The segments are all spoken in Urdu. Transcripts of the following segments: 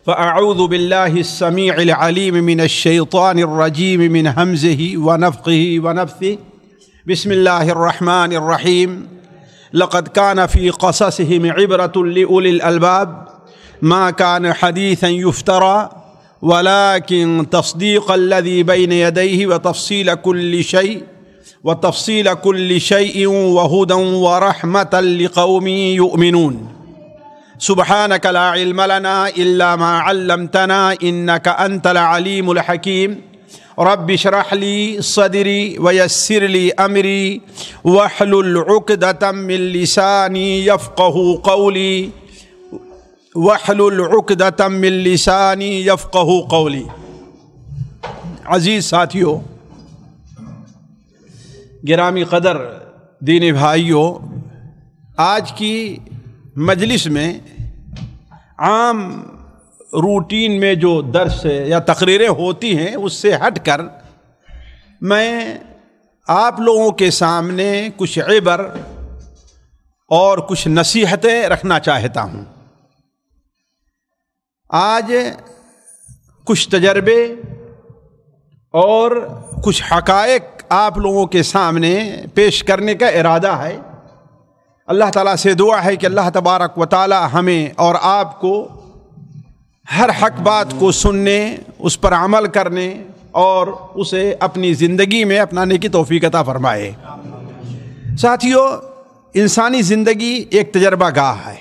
فأعوذ بالله السميع العليم من الشيطان الرجيم من همزه ونفخه ونفثه. بسم الله الرحمن الرحيم. لقد كان في قصصهم عبرة لأولي الألباب ما كان حديثا يفترى ولكن تصديق الذي بين يديه وتفصيل كل شيء وهدى ورحمة لقوم يؤمنون. سبحانك لا علم لنا إلا ما علمتنا إنك أنت العليم الحكيم. رب اشرح لي صدري ويسر لي أمري واحلل عقدة من لساني يفقه قولي عزیز ساتھیوں، گرامی قدر دینی بھائیوں، آج کی مجلس میں عام روٹین میں جو درس یا تقریریں ہوتی ہیں اس سے ہٹ کر میں آپ لوگوں کے سامنے کچھ عبر اور کچھ نصیحتیں رکھنا چاہتا ہوں۔ آج کچھ تجربے اور کچھ حقائق آپ لوگوں کے سامنے پیش کرنے کا ارادہ ہے۔ اللہ تعالیٰ سے دعا ہے کہ اللہ تبارک و تعالی ہمیں اور آپ کو ہر حق بات کو سننے، اس پر عمل کرنے اور اسے اپنی زندگی میں اپنانے کی توفیق عطا فرمائے۔ ساتھیو، انسانی زندگی ایک تجربہ گاہ ہے۔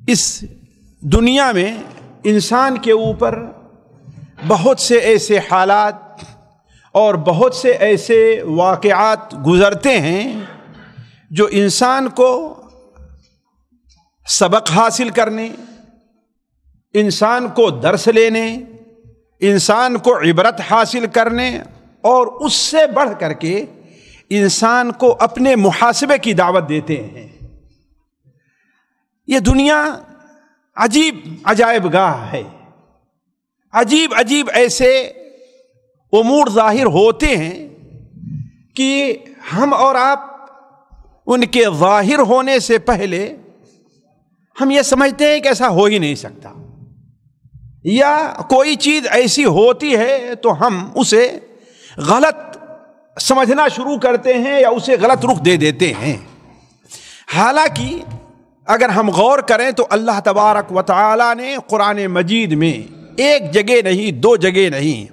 اس دنیا میں انسان کے اوپر بہت سے ایسے حالات اور بہت سے ایسے واقعات گزرتے ہیں جو انسان کو سبق حاصل کرنے، انسان کو درس لینے، انسان کو عبرت حاصل کرنے اور اس سے بڑھ کر کے انسان کو اپنے محاسبے کی دعوت دیتے ہیں۔ یہ دنیا عجیب عجائب گاہ ہے۔ عجیب عجیب ایسے امور ظاہر ہوتے ہیں کہ ہم اور آپ ان کے ظاہر ہونے سے پہلے ہم یہ سمجھتے ہیں کہ ایسا ہو ہی نہیں سکتا، یا کوئی چیز ایسی ہوتی ہے تو ہم اسے غلط سمجھنا شروع کرتے ہیں یا اسے غلط رخ دے دیتے ہیں۔ حالانکہ اگر ہم غور کریں تو اللہ تبارک و تعالی نے قرآن مجید میں ایک جگہ نہیں، دو جگہ نہیں،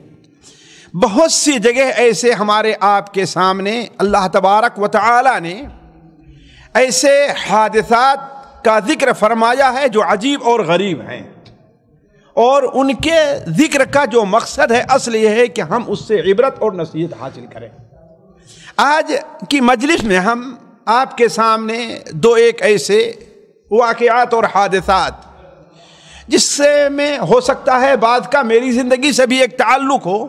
بہت سی جگہ ایسے ہمارے آپ کے سامنے اللہ تبارک و تعالی نے ایسے حادثات کا ذکر فرمایا ہے جو عجیب اور غریب ہیں، اور ان کے ذکر کا جو مقصد ہے اصل یہ ہے کہ ہم اس سے عبرت اور نصیحت حاصل کریں۔ آج کی مجلس میں ہم آپ کے سامنے دو ایک ایسے واقعات اور حادثات جس سے میں ہو سکتا ہے بعض کا میری زندگی سے بھی ایک تعلق ہو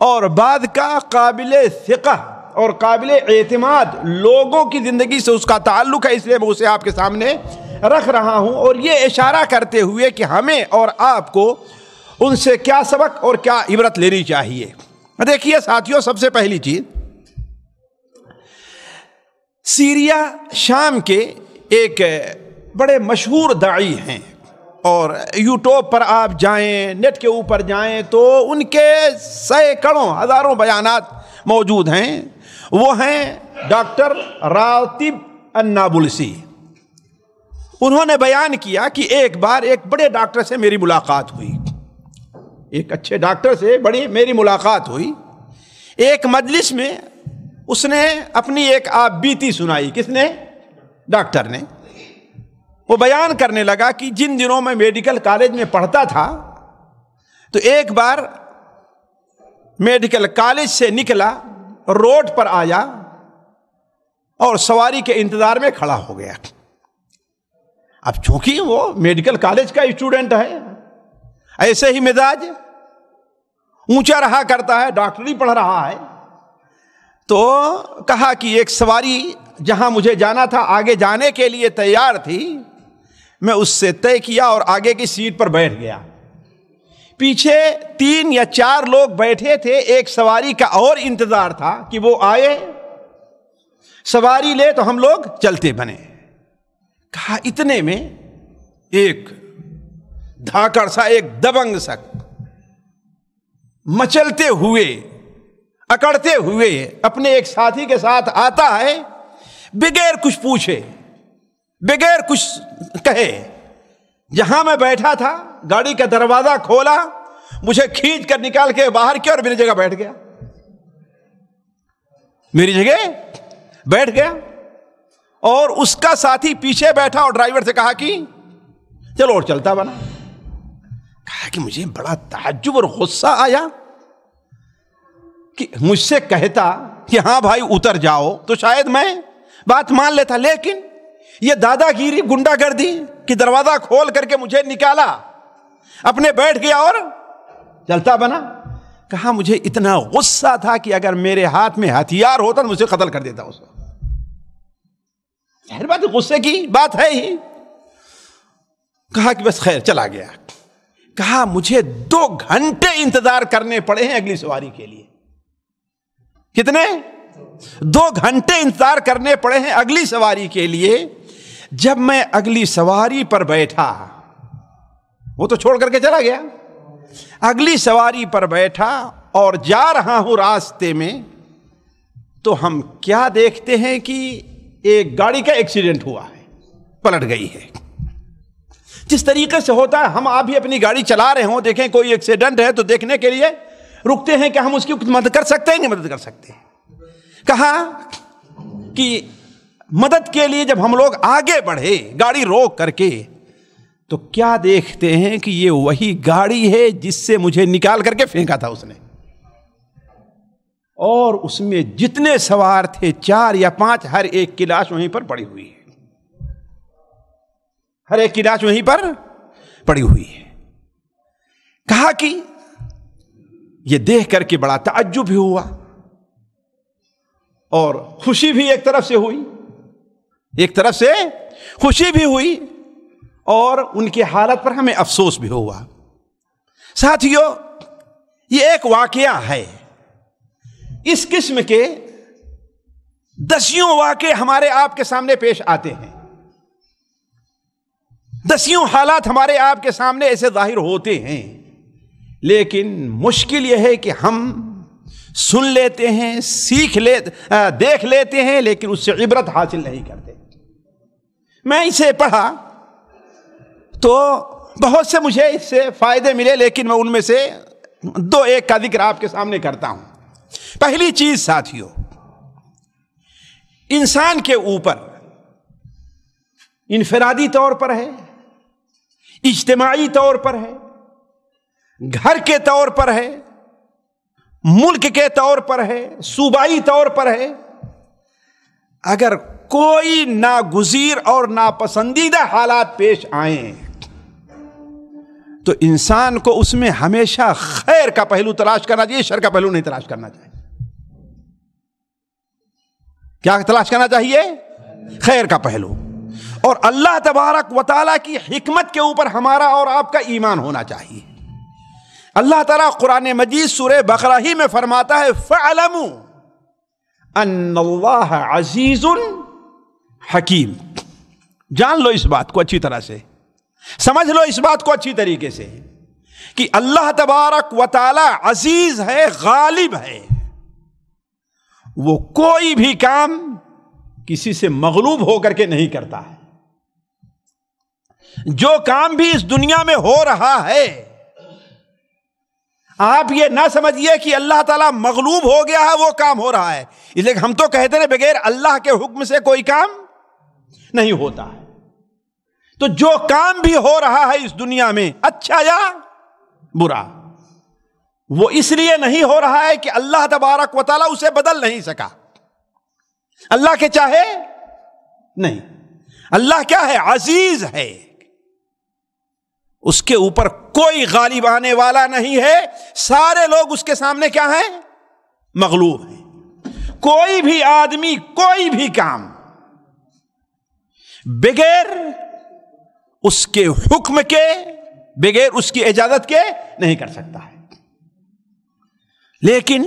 اور بعض کا قابل ثقہ اور قابل اعتماد لوگوں کی زندگی سے اس کا تعلق ہے، اس لیے میں اسے آپ کے سامنے رکھ رہا ہوں، اور یہ اشارہ کرتے ہوئے کہ ہمیں اور آپ کو ان سے کیا سبق اور کیا عبرت لینی چاہیے۔ دیکھیے ساتھیوں، سب سے پہلی چیز، سیریا شام کے ایک بڑے مشہور داعی ہیں، اور یوٹیوب پر آپ جائیں، نیٹ کے اوپر جائیں تو ان کے سینکڑوں ہزاروں بیانات موجود ہیں۔ وہ ہیں ڈاکٹر راتب النابلسی۔ انہوں نے بیان کیا کہ ایک بار ایک بڑے ڈاکٹر سے میری ملاقات ہوئی، ایک اچھے ڈاکٹر سے بڑی میری ملاقات ہوئی۔ ایک مجلس میں اس نے اپنی ایک آپ بیتی سنائی۔ کس نے؟ ڈاکٹر نے۔ وہ بیان کرنے لگا کہ جن دنوں میں میڈیکل کالج میں پڑھتا تھا تو ایک بار میڈیکل کالج سے نکلا، روڈ پر آیا اور سواری کے انتظار میں کھڑا ہو گیا۔ اب چونکہ وہ میڈیکل کالج کا اسٹوڈنٹ ہے، ایسے ہی مزاج اونچا رہا کرتا ہے، ڈاکٹری پڑھ رہا ہے، تو کہا کہ ایک سواری جہاں مجھے جانا تھا، آگے جانے کے لیے تیار تھی، میں اس سے طے کیا اور آگے کی سیٹ پر بیٹھ گیا۔ پیچھے 3 یا 4 لوگ بیٹھے تھے، ایک سواری کا اور انتظار تھا کہ وہ آئے، سواری لے تو ہم لوگ چلتے بنے۔ کہا اتنے میں ایک دھاکڑ سا، ایک دبنگ سا، مچلتے ہوئے اکڑتے ہوئے اپنے ایک ساتھی کے ساتھ آتا ہے، بغیر کچھ پوچھے، بغیر کچھ کہے۔ جہاں میں بیٹھا تھا گاڑی کا دروازہ کھولا، مجھے کھینچ کر نکال کے باہر کیا اور میری جگہ بیٹھ گیا، میری جگہ بیٹھ گیا۔ اور اس کا ساتھی پیچھے بیٹھا اور ڈرائیور سے کہا کہ چلو، اور چلتا بنا۔ کہا کہ مجھے بڑا تعجب اور غصہ آیا کہ مجھ سے کہتا کہ ہاں بھائی اتر جاؤ تو شاید میں بات مان لیتا، لیکن یہ دادا گیری، گنڈا گردی کہ دروازہ کھول کر کے مجھے نکالا، اپنے بیٹھ گیا اور چلتا بنا۔ کہا مجھے اتنا غصہ تھا کہ اگر میرے ہاتھ میں ہتھیار ہوتا تو مجھے قتل کر دیتا اس کو۔ ظاہر بات غصے کی بات ہے ہی۔ کہا کہ بس خیر، چلا گیا۔ کہا مجھے 2 گھنٹے انتظار کرنے پڑے ہیں اگلی سواری کے لیے۔ کتنے؟ 2 گھنٹے انتظار کرنے پڑے ہیں اگلی سواری کے لیے۔ جب میں اگلی سواری پر بیٹھا، وہ تو چھوڑ کر کے چلا گیا، اگلی سواری پر بیٹھا اور جا رہا ہوں راستے میں، تو ہم کیا دیکھتے ہیں کہ ایک گاڑی کا ایکسیڈنٹ ہوا ہے، پلٹ گئی ہے۔ جس طریقے سے ہوتا ہے، ہم آپ بھی اپنی گاڑی چلا رہے ہوں، دیکھیں کوئی ایکسیڈنٹ ہے تو دیکھنے کے لیے رکتے ہیں کہ ہم اس کی مدد کر سکتے ہیں، نہیں مدد کر سکتے۔ کہا کہ مدد کے لیے جب ہم لوگ آگے بڑھے گاڑی روک کر کے، تو کیا دیکھتے ہیں کہ یہ وہی گاڑی ہے جس سے مجھے نکال کر کے پھینکا تھا اس نے، اور اس میں جتنے سوار تھے 4 یا 5، ہر ایک کی لاش وہیں پر پڑی ہوئی ہے، ہر ایک کی لاش وہیں پر پڑی ہوئی ہے۔ کہا کہ یہ دیکھ کر کے بڑا تعجب بھی ہوا اور خوشی بھی ایک طرف سے ہوئی، ایک طرف سے خوشی بھی ہوئی، اور ان کی حالت پر ہمیں افسوس بھی ہوا۔ ساتھیو، یہ ایک واقعہ ہے، اس قسم کے دسیوں واقعے ہمارے آپ کے سامنے پیش آتے ہیں، دسیوں حالات ہمارے آپ کے سامنے ایسے ظاہر ہوتے ہیں، لیکن مشکل یہ ہے کہ ہم سن لیتے ہیں، دیکھ لیتے ہیں، لیکن اس سے عبرت حاصل نہیں کرتے۔ میں اسے پڑھا تو بہت سے مجھے اس سے فائدے ملے، لیکن میں ان میں سے 2-1 کا ذکر آپ کے سامنے کرتا ہوں۔ پہلی چیز ساتھیو، انسان کے اوپر انفرادی طور پر ہے، اجتماعی طور پر ہے، گھر کے طور پر ہے، ملک کے طور پر ہے، صوبائی طور پر ہے، اگر کوئی ناگزیر اور ناپسندیدہ حالات پیش آئیں تو انسان کو اس میں ہمیشہ خیر کا پہلو تلاش کرنا چاہیے، شر کا پہلو نہیں تلاش کرنا چاہیے۔ کیا تلاش کرنا چاہیے؟ خیر کا پہلو۔ اور اللہ تبارک و تعالیٰ کی حکمت کے اوپر ہمارا اور آپ کا ایمان ہونا چاہیے۔ اللہ تعالیٰ قرآن مجید سورہ بقرہ ہی میں فرماتا ہے فَاعْلَمُوا أَنَّ اللَّهَ عَزِيزٌ حکیم۔ جان لو اس بات کو اچھی طرح سے، سمجھ لو اس بات کو اچھی طریقے سے کہ اللہ تبارک و تعالی عزیز ہے، غالب ہے، وہ کوئی بھی کام کسی سے مغلوب ہو کر کے نہیں کرتا ہے۔ جو کام بھی اس دنیا میں ہو رہا ہے، آپ یہ نہ سمجھیے کہ اللہ تعالیٰ مغلوب ہو گیا ہے وہ کام ہو رہا ہے، اس لیے ہم تو کہتے ہیں بغیر اللہ کے حکم سے کوئی کام نہیں ہوتا ہے۔ تو جو کام بھی ہو رہا ہے اس دنیا میں، اچھا یا برا، وہ اس لیے نہیں ہو رہا ہے کہ اللہ تبارک و تعالیٰ اسے بدل نہیں سکا، اللہ کے چاہے نہیں۔ اللہ کیا ہے؟ عزیز ہے، اس کے اوپر کوئی غالب آنے والا نہیں ہے، سارے لوگ اس کے سامنے کیا ہیں؟ مغلوب ہیں۔ کوئی بھی آدمی کوئی بھی کام بغیر اس کے حکم کے، بغیر اس کی اجازت کے نہیں کر سکتا ہے۔ لیکن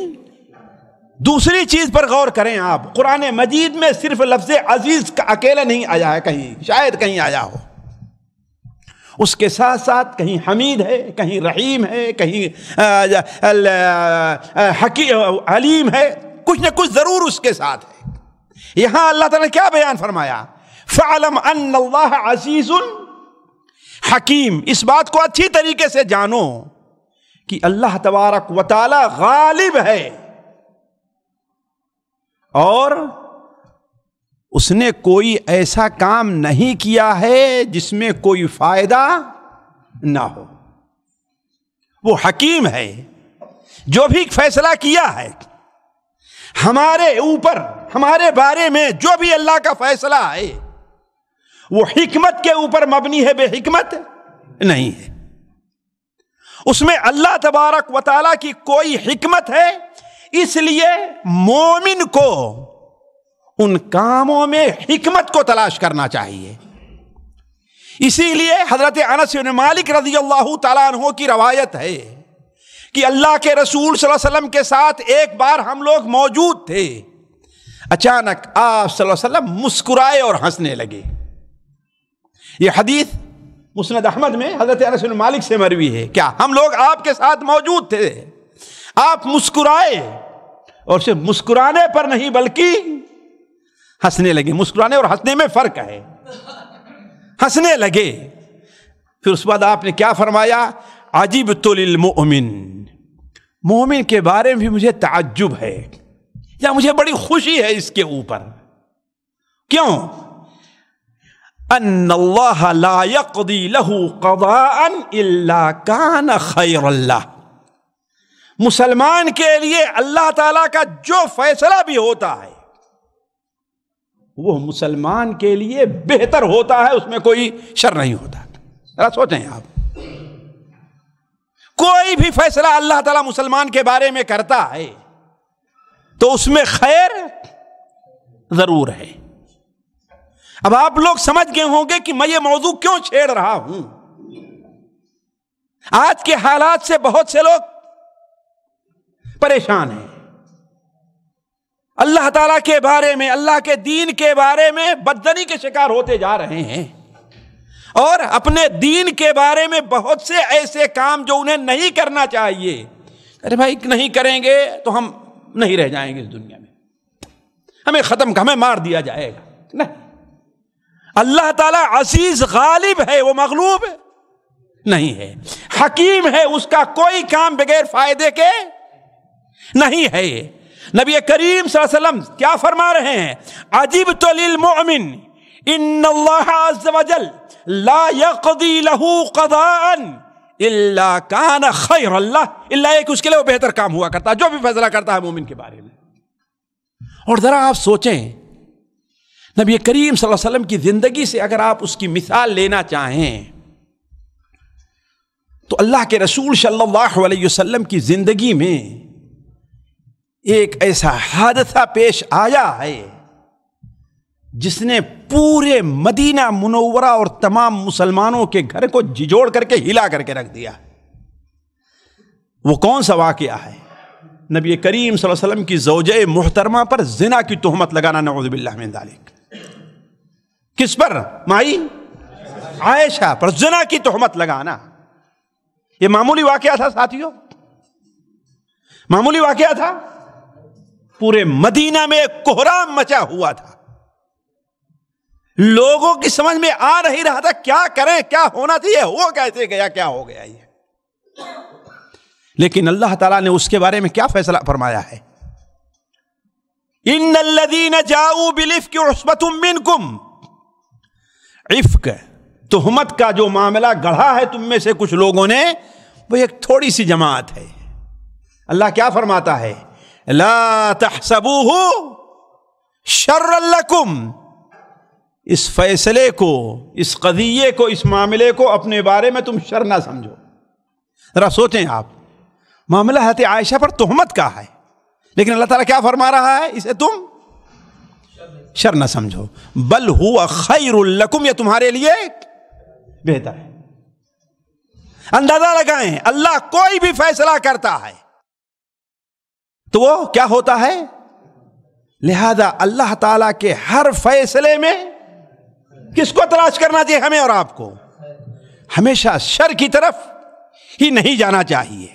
دوسری چیز پر غور کریں آپ، قرآن مجید میں صرف لفظ عزیز کا اکیلا نہیں آیا ہے، کہیں شاید کہیں آیا ہو، اس کے ساتھ ساتھ کہیں حمید ہے، کہیں رحیم ہے، کہیں علیم ہے، کچھ نہ کچھ ضرور اس کے ساتھ ہے۔ یہاں اللہ تعالیٰ نے کیا بیان فرمایا؟ فَعْلَمْ أَنَّ اللَّهَ عَزِيزٌ حکیم۔ اس بات کو اچھی طریقے سے جانو کہ اللہ تبارک و تعالی غالب ہے اور اس نے کوئی ایسا کام نہیں کیا ہے جس میں کوئی فائدہ نہ ہو۔ وہ حکیم ہے، جو بھی فیصلہ کیا ہے ہمارے اوپر، ہمارے بارے میں جو بھی اللہ کا فیصلہ ہے وہ حکمت کے اوپر مبنی ہے، بے حکمت نہیں ہے۔ اس میں اللہ تبارک و تعالیٰ کی کوئی حکمت ہے، اس لیے مومن کو ان کاموں میں حکمت کو تلاش کرنا چاہیے۔ اسی لیے حضرت انس بن مالک رضی اللہ تعالیٰ عنہ کی روایت ہے کہ اللہ کے رسول صلی اللہ علیہ وسلم کے ساتھ ایک بار ہم لوگ موجود تھے، اچانک آپ صلی اللہ علیہ وسلم مسکرائے اور ہنسنے لگے۔ یہ حدیث مسند احمد میں حضرت انس بن مالک سے مروی ہے۔ کیا ہم لوگ آپ کے ساتھ موجود تھے، آپ مسکرائے اور صرف مسکرانے پر نہیں بلکہ ہنسنے لگے۔ مسکرانے اور ہنسنے میں فرق ہے، ہنسنے لگے۔ پھر اس بعد آپ نے کیا فرمایا؟ عجبت للمؤمن، مومن کے بارے میں بھی مجھے تعجب ہے یا مجھے بڑی خوشی ہے اس کے اوپر۔ کیوں؟ ان اللہ لا یقضی لہ قضاء الا کان خیر اللہ، مسلمان کے لیے اللہ تعالیٰ کا جو فیصلہ بھی ہوتا ہے وہ مسلمان کے لیے بہتر ہوتا ہے، اس میں کوئی شر نہیں ہوتا۔ ذرا سوچیں آپ، کوئی بھی فیصلہ اللہ تعالیٰ مسلمان کے بارے میں کرتا ہے تو اس میں خیر ضرور ہے۔ اب آپ لوگ سمجھ گئے ہوں گے کہ میں یہ موضوع کیوں چھیڑ رہا ہوں۔ آج کے حالات سے بہت سے لوگ پریشان ہیں، اللہ تعالیٰ کے بارے میں، اللہ کے دین کے بارے میں بدزنی کے شکار ہوتے جا رہے ہیں، اور اپنے دین کے بارے میں بہت سے ایسے کام جو انہیں نہیں کرنا چاہیے، ارے بھائی نہیں کریں گے تو ہم نہیں رہ جائیں گے اس دنیا میں، ہمیں ہمیں مار دیا جائے گا۔ نہیں، اللہ تعالیٰ عزیز غالب ہے، وہ مغلوب نہیں ہے، حکیم ہے، اس کا کوئی کام بغیر فائدے کے نہیں ہے۔ نبی کریم صلی اللہ علیہ وسلم کیا فرما رہے ہیں؟ عجبت للمؤمن ان اللہ عز وجل لا یقضی لہ قضاء الا کان خیر اللہ، الا ایک اس کے لیے وہ بہتر کام ہوا کرتا ہے جو بھی فیصلہ کرتا ہے مومن کے بارے میں۔ اور ذرا آپ سوچیں، نبی کریم صلی اللہ علیہ وسلم کی زندگی سے اگر آپ اس کی مثال لینا چاہیں تو اللہ کے رسول صلی اللہ علیہ وسلم کی زندگی میں ایک ایسا حادثہ پیش آیا ہے جس نے پورے مدینہ منورہ اور تمام مسلمانوں کے گھر کو جھجوڑ کر کے ہلا کر کے رکھ دیا۔ وہ کون سا واقعہ ہے؟ نبی کریم صلی اللہ علیہ وسلم کی زوجہ محترمہ پر زنا کی تہمت لگانا، نعوذ باللہ من ذالک۔ کس پر؟ مائی عائشہ پر زنا کی تہمت لگانا۔ یہ معمولی واقعہ تھا ساتھیوں، معمولی واقعہ تھا؟ پورے مدینہ میں ایک کوہرام مچا ہوا تھا، لوگوں کی سمجھ میں آ نہیں رہا تھا کیا کریں، کیا ہونا چاہیے، ہو کیسے گیا، کیا ہو گیا یہ۔ لیکن اللہ تعالیٰ نے اس کے بارے میں کیا فیصلہ فرمایا ہے؟ ان الذین جاؤوا بالافک عصبۃ منکم، عفق تہمت کا جو معاملہ گڑھا ہے تم میں سے کچھ لوگوں نے، وہ ایک تھوڑی سی جماعت ہے۔ اللہ کیا فرماتا ہے؟ لا تحسبوہ شرا لکم، اس فیصلے کو، اس قضیے کو، اس معاملے کو اپنے بارے میں تم شر نہ سمجھو۔ ذرا سوچیں آپ، معاملہ حضرت عائشہ پر تہمت کا ہے، لیکن اللہ تعالیٰ کیا فرما رہا ہے؟ اسے تم شر نہ سمجھو، بل ہوا خیر لکم، یہ تمہارے لیے بہتر ہے۔ اندازہ لگائیں، اللہ کوئی بھی فیصلہ کرتا ہے تو وہ کیا ہوتا ہے؟ لہذا اللہ تعالیٰ کے ہر فیصلے میں کس کو تلاش کرنا چاہیے؟ ہمیں اور آپ کو ہمیشہ شر کی طرف ہی نہیں جانا چاہیے۔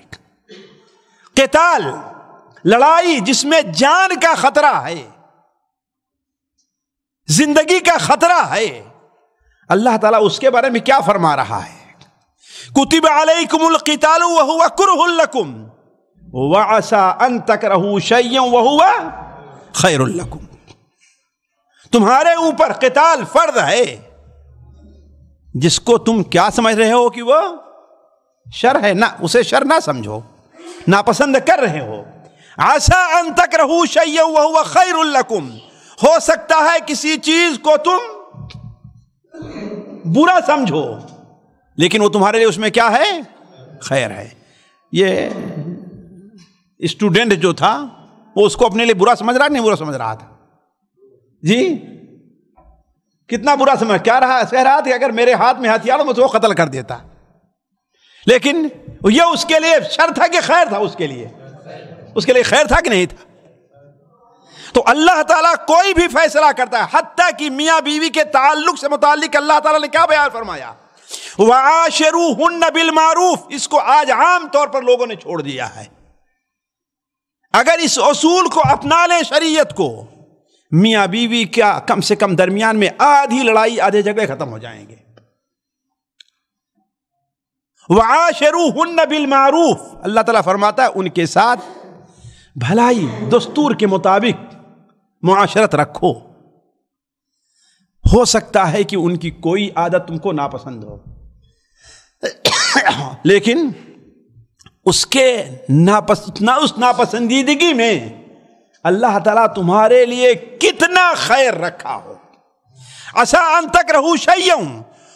قتال، لڑائی جس میں جان کا خطرہ ہے، زندگی کا خطرہ ہے، اللہ تعالیٰ اس کے بارے میں کیا فرما رہا ہے؟ کتب علیکم القتال وہو کرہ لکم وعسى ان تکرہوا شیئا وہو خیر لکم۔ تمہارے اوپر قتال فرض ہے، جس کو تم کیا سمجھ رہے ہو کہ وہ شر ہے، نہ اسے شر نہ سمجھو، ناپسند کر رہے ہو۔ عسى ان تکرہوا شیئا وہو خیر لکم، ہو سکتا ہے کسی چیز کو تم برا سمجھو لیکن وہ تمہارے لیے اس میں کیا ہے؟ خیر ہے۔ یہ اسٹوڈنٹ جو تھا وہ اس کو اپنے لیے برا سمجھ رہا نہیں برا سمجھ رہا تھا؟ جی کتنا برا سمجھ کیا رہا؟ کہہ رہا تھا کہ اگر میرے ہاتھ میں ہتھیار ہو میں تو وہ قتل کر دیتا، لیکن یہ اس کے لیے شر تھا کہ خیر تھا؟ اس کے لیے خیر تھا کہ نہیں تھا؟ تو اللہ تعالیٰ کوئی بھی فیصلہ کرتا ہے، حتیٰ کہ میاں بیوی کے تعلق سے متعلق اللہ تعالیٰ نے کیا بیان فرمایا؟ وَعَاشِرُوهُنَّ بِالْمَعْرُوفِ۔ اس کو آج عام طور پر لوگوں نے چھوڑ دیا ہے۔ اگر اس اصول کو اپنا لیں، شریعت کو، میاں بیوی کا کم سے کم درمیان میں آدھی لڑائی آدھے جھگڑے ختم ہو جائیں گے۔ وَعَاشِرُوهُنَّ بِالْمَعْرُوفِ، اللہ تعالیٰ فرماتا ہے ان کے ساتھ بھلائی دستور کے مطابق معاشرت رکھو۔ ہو سکتا ہے کہ ان کی کوئی عادت تم کو ناپسند ہو، لیکن اس کے اس ناپسندیدگی میں اللہ تعالیٰ تمہارے لیے کتنا خیر رکھا ہو۔ عسى ان تکرہوا شیئا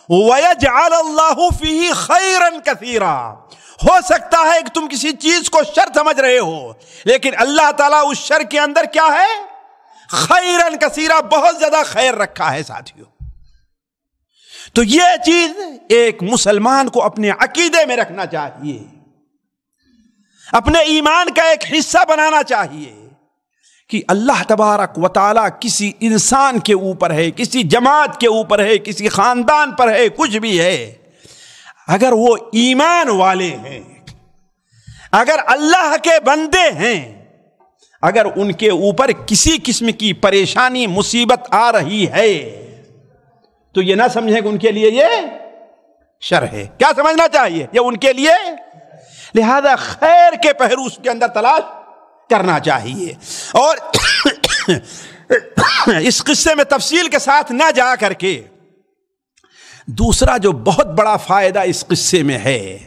ویجعل اللہ فیہ خیرا کثیرا۔ ہو سکتا ہے کہ تم کسی چیز کو شر سمجھ رہے ہو لیکن اللہ تعالیٰ اس شر کے اندر کیا ہے؟ خیرا کثیرا، بہت زیادہ خیر رکھا ہے ساتھیوں۔ تو یہ چیز ایک مسلمان کو اپنے عقیدے میں رکھنا چاہیے، اپنے ایمان کا ایک حصہ بنانا چاہیے کہ اللہ تبارک و تعالیٰ کسی انسان کے اوپر ہے، کسی جماعت کے اوپر ہے، کسی خاندان پر ہے، کچھ بھی ہے، اگر وہ ایمان والے ہیں، اگر اللہ کے بندے ہیں، اگر ان کے اوپر کسی قسم کی پریشانی مصیبت آ رہی ہے تو یہ نہ سمجھیں کہ ان کے لیے یہ شر ہے۔ کیا سمجھنا چاہیے؟ یہ ان کے لیے، لہذا خیر کے پہلو اس کے اندر تلاش کرنا چاہیے۔ اور اس قصے میں تفصیل کے ساتھ نہ جا کر کے دوسرا جو بہت بڑا فائدہ اس قصے میں ہے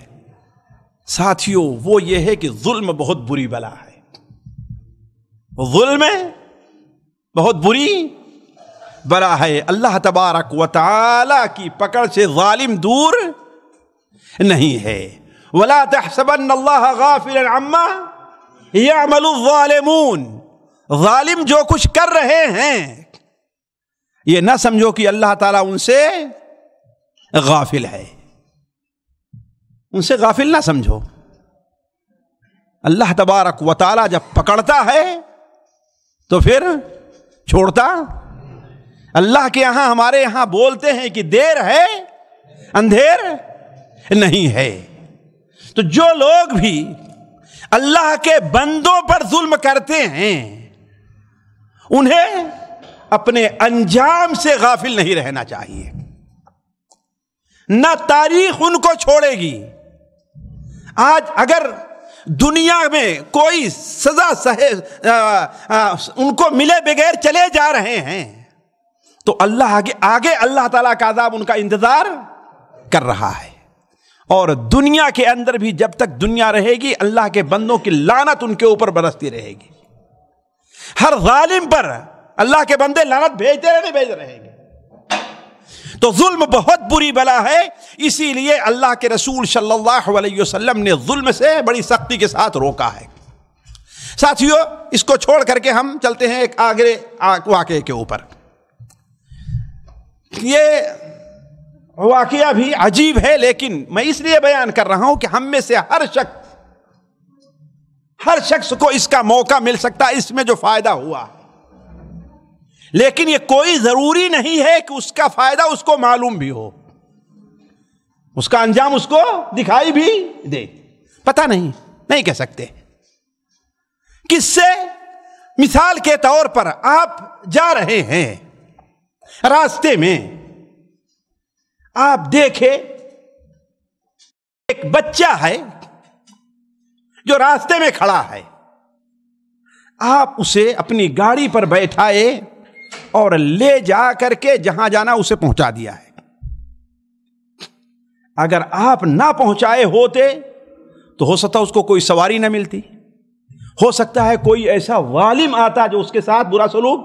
ساتھیوں، وہ یہ ہے کہ ظلم بہت بری بلا ہے۔ ظلم بہت بری بلا ہے۔ اللہ تبارک و تعالی کی پکڑ سے ظالم دور نہیں ہے۔ وَلَا تَحْسَبَنَّ اللَّهَ غَافِلًا عَمَّا يَعْمَلُ الظَّالِمُونَ۔ ظالم جو کچھ کر رہے ہیں یہ نہ سمجھو کہ اللہ تعالیٰ ان سے غافل ہے، ان سے غافل نہ سمجھو۔ اللہ تبارک و تعالیٰ جب پکڑتا ہے تو پھر چھوڑتا۔ اللہ کے یہاں، ہمارے یہاں بولتے ہیں کہ دیر ہے اندھیر نہیں ہے۔ تو جو لوگ بھی اللہ کے بندوں پر ظلم کرتے ہیں انہیں اپنے انجام سے غافل نہیں رہنا چاہیے، نہ تاریخ ان کو چھوڑے گی۔ آج اگر دنیا میں کوئی سزا سہے ان کو ملے بغیر چلے جا رہے ہیں تو آگے اللہ تعالیٰ کا عذاب ان کا انتظار کر رہا ہے۔ اور دنیا کے اندر بھی جب تک دنیا رہے گی اللہ کے بندوں کی لعنت ان کے اوپر برستی رہے گی۔ ہر ظالم پر اللہ کے بندے لعنت بھیجتے رہیں گے۔ تو ظلم بہت بری بلا ہے، اسی لیے اللہ کے رسول صلی اللہ علیہ وسلم نے ظلم سے بڑی سختی کے ساتھ روکا ہے۔ ساتھیوں، اس کو چھوڑ کر کے ہم چلتے ہیں ایک آگے واقعے کے اوپر۔ یہ واقعہ بھی عجیب ہے، لیکن میں اس لیے بیان کر رہا ہوں کہ ہم میں سے ہر شخص کو اس کا موقع مل سکتا ہے، اس میں جو فائدہ ہوا، لیکن یہ کوئی ضروری نہیں ہے کہ اس کا فائدہ اس کو معلوم بھی ہو۔ اس کا انجام اس کو دکھائی بھی دے، پتہ نہیں کہہ سکتے کس سے۔ مثال کے طور پر آپ جا رہے ہیں راستے میں، آپ دیکھیں ایک بچہ ہے جو راستے میں کھڑا ہے، آپ اسے اپنی گاڑی پر بیٹھائے اور لے جا کر کے جہاں جانا اسے پہنچا دیا ہے۔ اگر آپ نہ پہنچائے ہوتے تو ہو سکتا اس کو کوئی سواری نہ ملتی، ہو سکتا ہے کوئی ایسا ظالم آتا جو اس کے ساتھ برا سلوک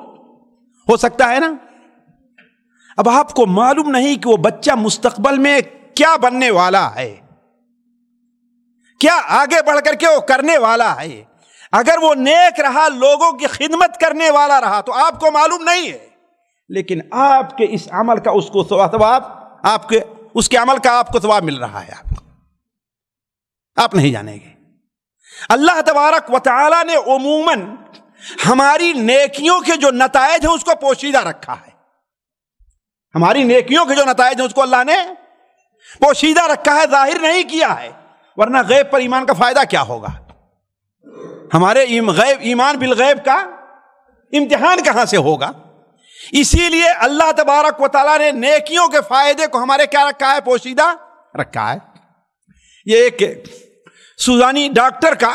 ہو سکتا ہے نا۔ اب آپ کو معلوم نہیں کہ وہ بچہ مستقبل میں کیا بننے والا ہے، کیا آگے بڑھ کر کے وہ کرنے والا ہے۔ اگر وہ نیک رہا، لوگوں کی خدمت کرنے والا رہا تو آپ کو معلوم نہیں ہے، لیکن آپ کے اس عمل کا اس کو ثواب، اس کے عمل کا آپ کو ثواب مل رہا ہے، آپ نہیں جانیں گے۔ اللہ تبارک و تعالی نے عموماً ہماری نیکیوں کے جو نتائج ہیں اس کو پوشیدہ رکھا ہے، ہماری نیکیوں کے جو نتائج ہیں اس کو اللہ نے پوشیدہ رکھا ہے، ظاہر نہیں کیا ہے، ورنہ غیب پر ایمان کا فائدہ کیا ہوگا؟ ہمارے ایمان بالغیب کا امتحان کہاں سے ہوگا؟ اسی لیے اللہ تبارک و تعالیٰ نے نیکیوں کے فائدے کو ہمارے کیا رکھا ہے؟ پوشیدہ رکھا ہے۔ یہ ایک سوڈانی ڈاکٹر کا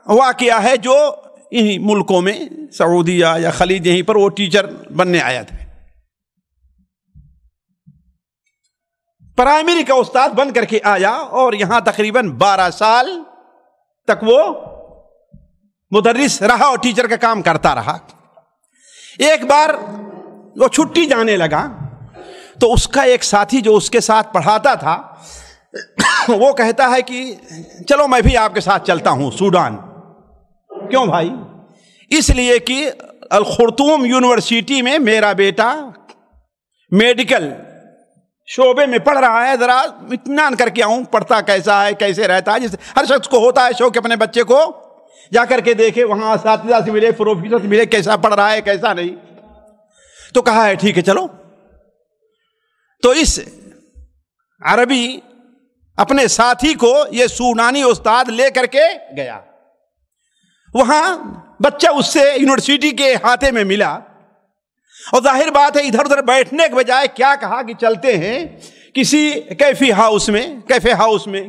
واقعہ ہے جو انہی ملکوں میں سعودیہ یا خلیج یہیں پر وہ ٹیچر بننے آیا تھا، پرائمری کا استاد بن کر کے آیا اور یہاں تقریباً 12 سال تک وہ مدرس رہا اور ٹیچر کا کام کرتا رہا۔ ایک بار وہ چھٹی جانے لگا تو اس کا ایک ساتھی جو اس کے ساتھ پڑھاتا تھا وہ کہتا ہے کہ چلو میں بھی آپ کے ساتھ چلتا ہوں سوڈان۔ کیوں بھائی؟ اس لیے کہ الخرطوم یونیورسٹی میں میرا بیٹا میڈیکل شعبے میں پڑھ رہا ہے، ذرا اطمینان کر کے آؤں پڑھتا کیسا ہے، کیسے رہتا ہے۔ جس ہر شخص کو ہوتا ہے شوق اپنے بچے کو جا کر کے دیکھے، وہاں اساتذہ سے ملے، پروفیسر سے ملے، کیسا پڑھ رہا ہے کیسا نہیں۔ تو کہا ہے ٹھیک ہے چلو۔ تو اس عربی اپنے ساتھی کو یہ سوڈانی استاد لے کر کے گیا، وہاں بچہ اس سے یونیورسٹی کے احاطے میں ملا، اور ظاہر بات ہے ادھر ادھر بیٹھنے کے بجائے کیا کہا کہ چلتے ہیں کسی کیفے ہاؤس میں،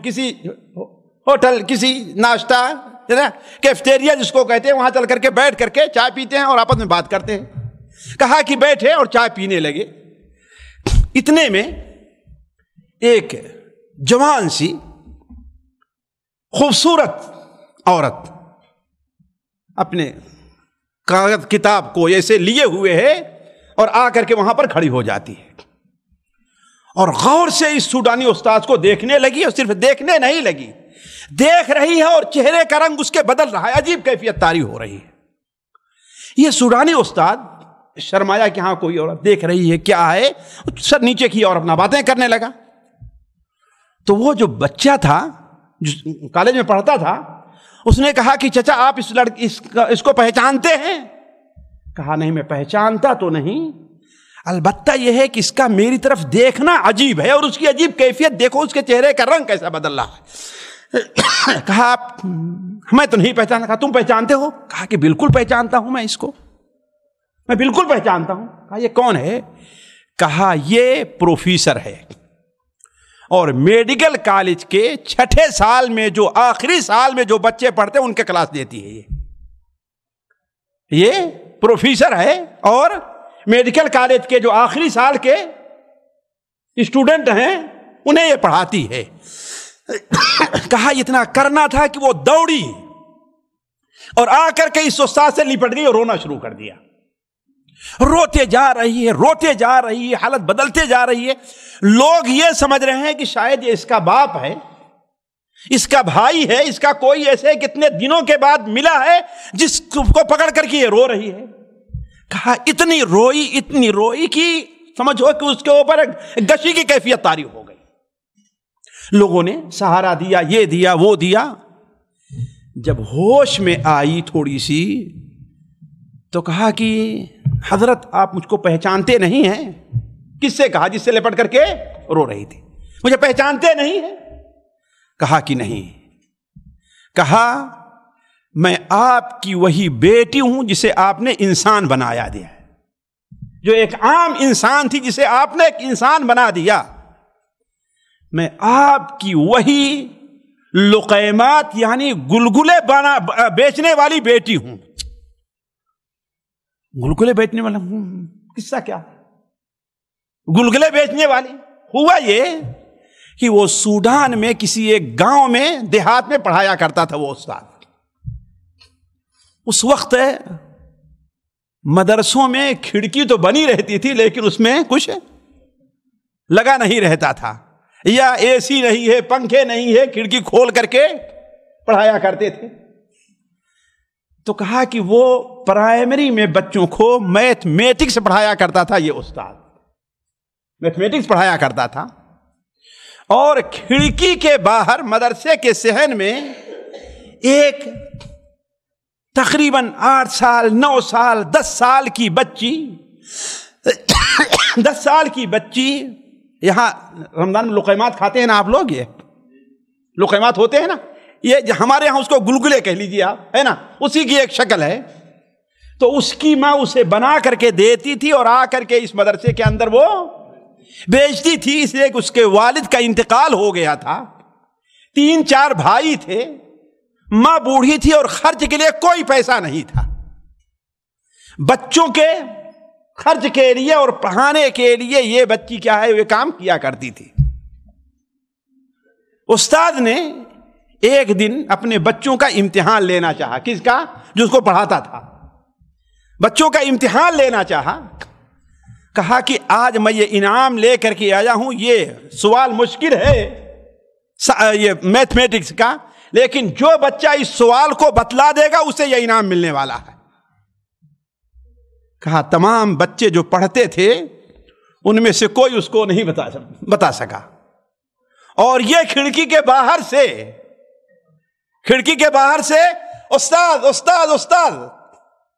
کسی ہوٹل، کسی ناشتہ کیفٹیریا جس کو کہتے ہیں، وہاں چل کر کے بیٹھ کر کے چائے پیتے ہیں اور آپس میں بات کرتے ہیں۔ کہا کہ بیٹھے اور چائے پینے لگے۔ اتنے میں ایک جوان سی خوبصورت عورت اپنے کاغذ کتاب کو ایسے لیے ہوئے ہے اور آ کر کے وہاں پر کھڑی ہو جاتی ہے اور غور سے اس سوڈانی استاد کو دیکھنے لگی، اور صرف دیکھنے نہیں لگی، دیکھ رہی ہے اور چہرے کا رنگ اس کے بدل رہا ہے، عجیب کیفیت طاری ہو رہی ہے۔ یہ سوڈانی استاد شرمایا کہ ہاں کوئی عورت دیکھ رہی ہے، کیا ہے، سر نیچے کی اور اپنا باتیں کرنے لگا۔ تو وہ جو بچہ تھا جو کالج میں پڑھتا تھا، اس نے کہا کہ چچا آپ اس کو پہچانتے ہیں؟ کہا نہیں میں پہچانتا تو نہیں، البتہ یہ ہے کہ اس کا میری طرف دیکھنا عجیب ہے، اور اس کی عجیب کیفیت دیکھو، اس کے چہرے کا رنگ کیسا بدل رہا ہے۔ کہا آپ میں تو نہیں پہچانا۔ کہا تم پہچانتے ہو؟ کہا کہ بالکل پہچانتا ہوں میں اس کو، میں بالکل پہچانتا ہوں۔ کہا یہ کون ہے؟ کہا یہ پروفیسر ہے، اور میڈیکل کالج کے 6 سال میں جو آخری سال میں جو بچے پڑھتے ہیں ان کے کلاس دیتی ہے۔ یہ پروفیسر ہے اور میڈیکل کالج کے جو آخری سال کے اسٹوڈنٹ ہیں انہیں یہ پڑھاتی ہے۔ کہا اتنا کرنا تھا کہ وہ دوڑی اور آ کر کے اس استاد سے لپٹ گئی اور رونا شروع کر دیا۔ روتے جا رہی ہے، حالت بدلتے جا رہی ہے۔ لوگ یہ سمجھ رہے ہیں کہ شاید یہ اس کا باپ ہے، اس کا بھائی ہے، اس کا کوئی ایسے کتنے دنوں کے بعد ملا ہے جس کو پکڑ کر کے یہ رو رہی ہے۔ کہا اتنی روئی کہ سمجھو کہ اس کے اوپر گشی کی کیفیت طاری ہو گئی۔ لوگوں نے سہارا دیا، یہ دیا وہ دیا۔ جب ہوش میں آئی تھوڑی سی تو کہا کہ حضرت آپ مجھ کو پہچانتے نہیں ہیں؟ کس سے کہا؟ جس سے لپٹ کر کے رو رہی تھی۔ مجھے پہچانتے نہیں ہیں؟ کہا کہ نہیں. کہا میں آپ کی وہی بیٹی ہوں جسے آپ نے انسان بنایا دیا ہے. جو ایک عام انسان تھی جسے آپ نے ایک انسان بنا دیا. میں آپ کی وہی لقیمات یعنی گلگلے بیچنے والی بیٹی ہوں. گلگلے بیچنے والا قصہ کیا؟ گلگلے بیچنے والی. ہوا یہ کہ وہ سوڈان میں کسی ایک گاؤں میں دیہات میں پڑھایا کرتا تھا وہ استاد. اس وقت مدرسوں میں کھڑکی تو بنی رہتی تھی لیکن اس میں کچھ لگا نہیں رہتا تھا, یا اے سی نہیں ہے, پنکھے نہیں ہے, کھڑکی کھول کر کے پڑھایا کرتے تھے. تو کہا کہ وہ پرائمری میں بچوں کو میتھمیٹکس پڑھایا کرتا تھا. یہ استاد میتھمیٹکس پڑھایا کرتا تھا اور کھڑکی کے باہر مدرسے کے صحن میں ایک تقریباً 8 سال 9 سال 10 سال کی بچی 10 سال کی بچی. یہاں رمضان میں لقیمات کھاتے ہیں نا آپ لوگ, یہ لقیمات ہوتے ہیں نا, یہ ہمارے یہاں اس کو گلگلے کہہ لیجیے آپ, ہے نا, اسی کی ایک شکل ہے. تو اس کی ماں اسے بنا کر کے دیتی تھی اور آ کر کے اس مدرسے کے اندر وہ بیچتی تھی. اس لیے کہ اس کے والد کا انتقال ہو گیا تھا, 3-4 بھائی تھے, ماں بوڑھی تھی اور خرچ کے لیے کوئی پیسہ نہیں تھا. بچوں کے خرچ کے لیے اور پڑھانے کے لیے یہ بچی کیا ہے یہ کام کیا کرتی تھی. استاد نے ایک دن اپنے بچوں کا امتحان لینا چاہا. کس کا؟ جو اس کو پڑھاتا تھا. بچوں کا امتحان لینا چاہا. کہا کہ آج میں یہ انعام لے کر کے آیا ہوں, یہ سوال مشکل ہے یہ میتھمیٹکس کا, لیکن جو بچہ اس سوال کو بتلا دے گا اسے یہ انعام ملنے والا ہے. کہا تمام بچے جو پڑھتے تھے ان میں سے کوئی اس کو نہیں بتا سکا. اور یہ کھڑکی کے باہر سے استاد استاد استاد,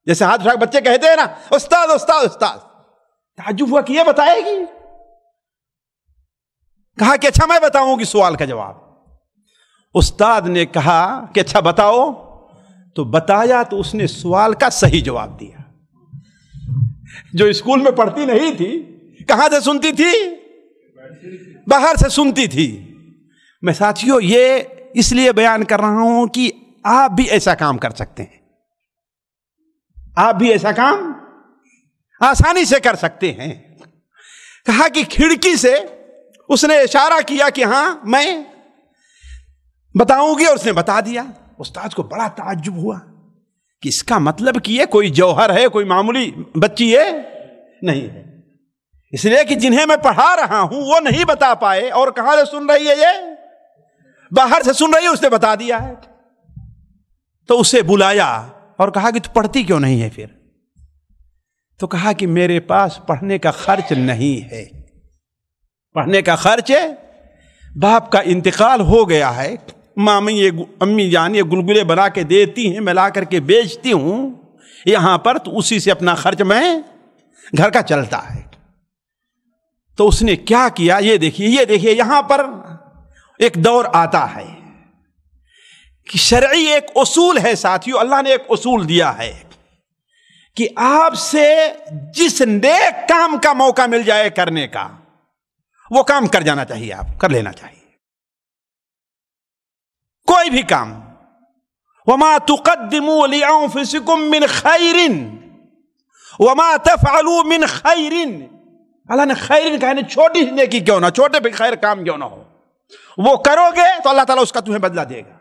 جیسے ہاتھ اٹھا بچے کہتے ہیں نا استاد استاد استاد. تعجب ہوا کہ یہ بتائے گی. کہا کہ اچھا میں بتاؤں گی سوال کا جواب. استاد نے کہا کہ اچھا بتاؤ. تو بتایا تو اس نے سوال کا صحیح جواب دیا. جو اسکول میں پڑھتی نہیں تھی, کہاں سے سنتی تھی؟ باہر سے سنتی تھی. میں ساتھیوں یہ اس لیے بیان کر رہا ہوں کہ آپ بھی ایسا کام کر سکتے ہیں. آپ بھی ایسا کام آسانی سے کر سکتے ہیں. کہا کہ کھڑکی سے اس نے اشارہ کیا کہ ہاں میں بتاؤں گی, اور اس نے بتا دیا. استاد کو بڑا تعجب ہوا کہ اس کا مطلب کہ یہ کوئی جوہر ہے, کوئی معمولی بچی ہے نہیں ہے. اس لیے کہ جنہیں میں پڑھا رہا ہوں وہ نہیں بتا پائے. اور کہاں سے سن رہی ہے؟ یہ باہر سے سن رہی ہے, اس نے بتا دیا ہے. تو اسے بلایا اور کہا کہ تو پڑھتی کیوں نہیں ہے پھر؟ تو کہا کہ میرے پاس پڑھنے کا خرچ نہیں ہے. پڑھنے کا خرچ ہے, باپ کا انتقال ہو گیا ہے, امی جان یہ گلگلے بنا کے دیتی ہیں, میں لا کر کے بیچتی ہوں یہاں پر, تو اسی سے اپنا خرچ میں گھر کا چلتا ہے. تو اس نے کیا کیا یہ دیکھیے یہاں پر ایک دور آتا ہے کہ شرعی ایک اصول ہے ساتھیو. اللہ نے ایک اصول دیا ہے کہ آپ سے جس نیک کام کا موقع مل جائے کرنے کا وہ کام کر جانا چاہیے, آپ کر لینا چاہیے. کوئی بھی کام. وما تقدموا لانفسکم من خیر وما تفعلوا من خیر. اللہ نے خیر کہا, چھوٹی نیکی کیوں نہ, چھوٹے بھی خیر کام کیوں نہ ہو, وہ کرو گے تو اللہ تعالیٰ اس کا تمہیں بدلہ دے گا.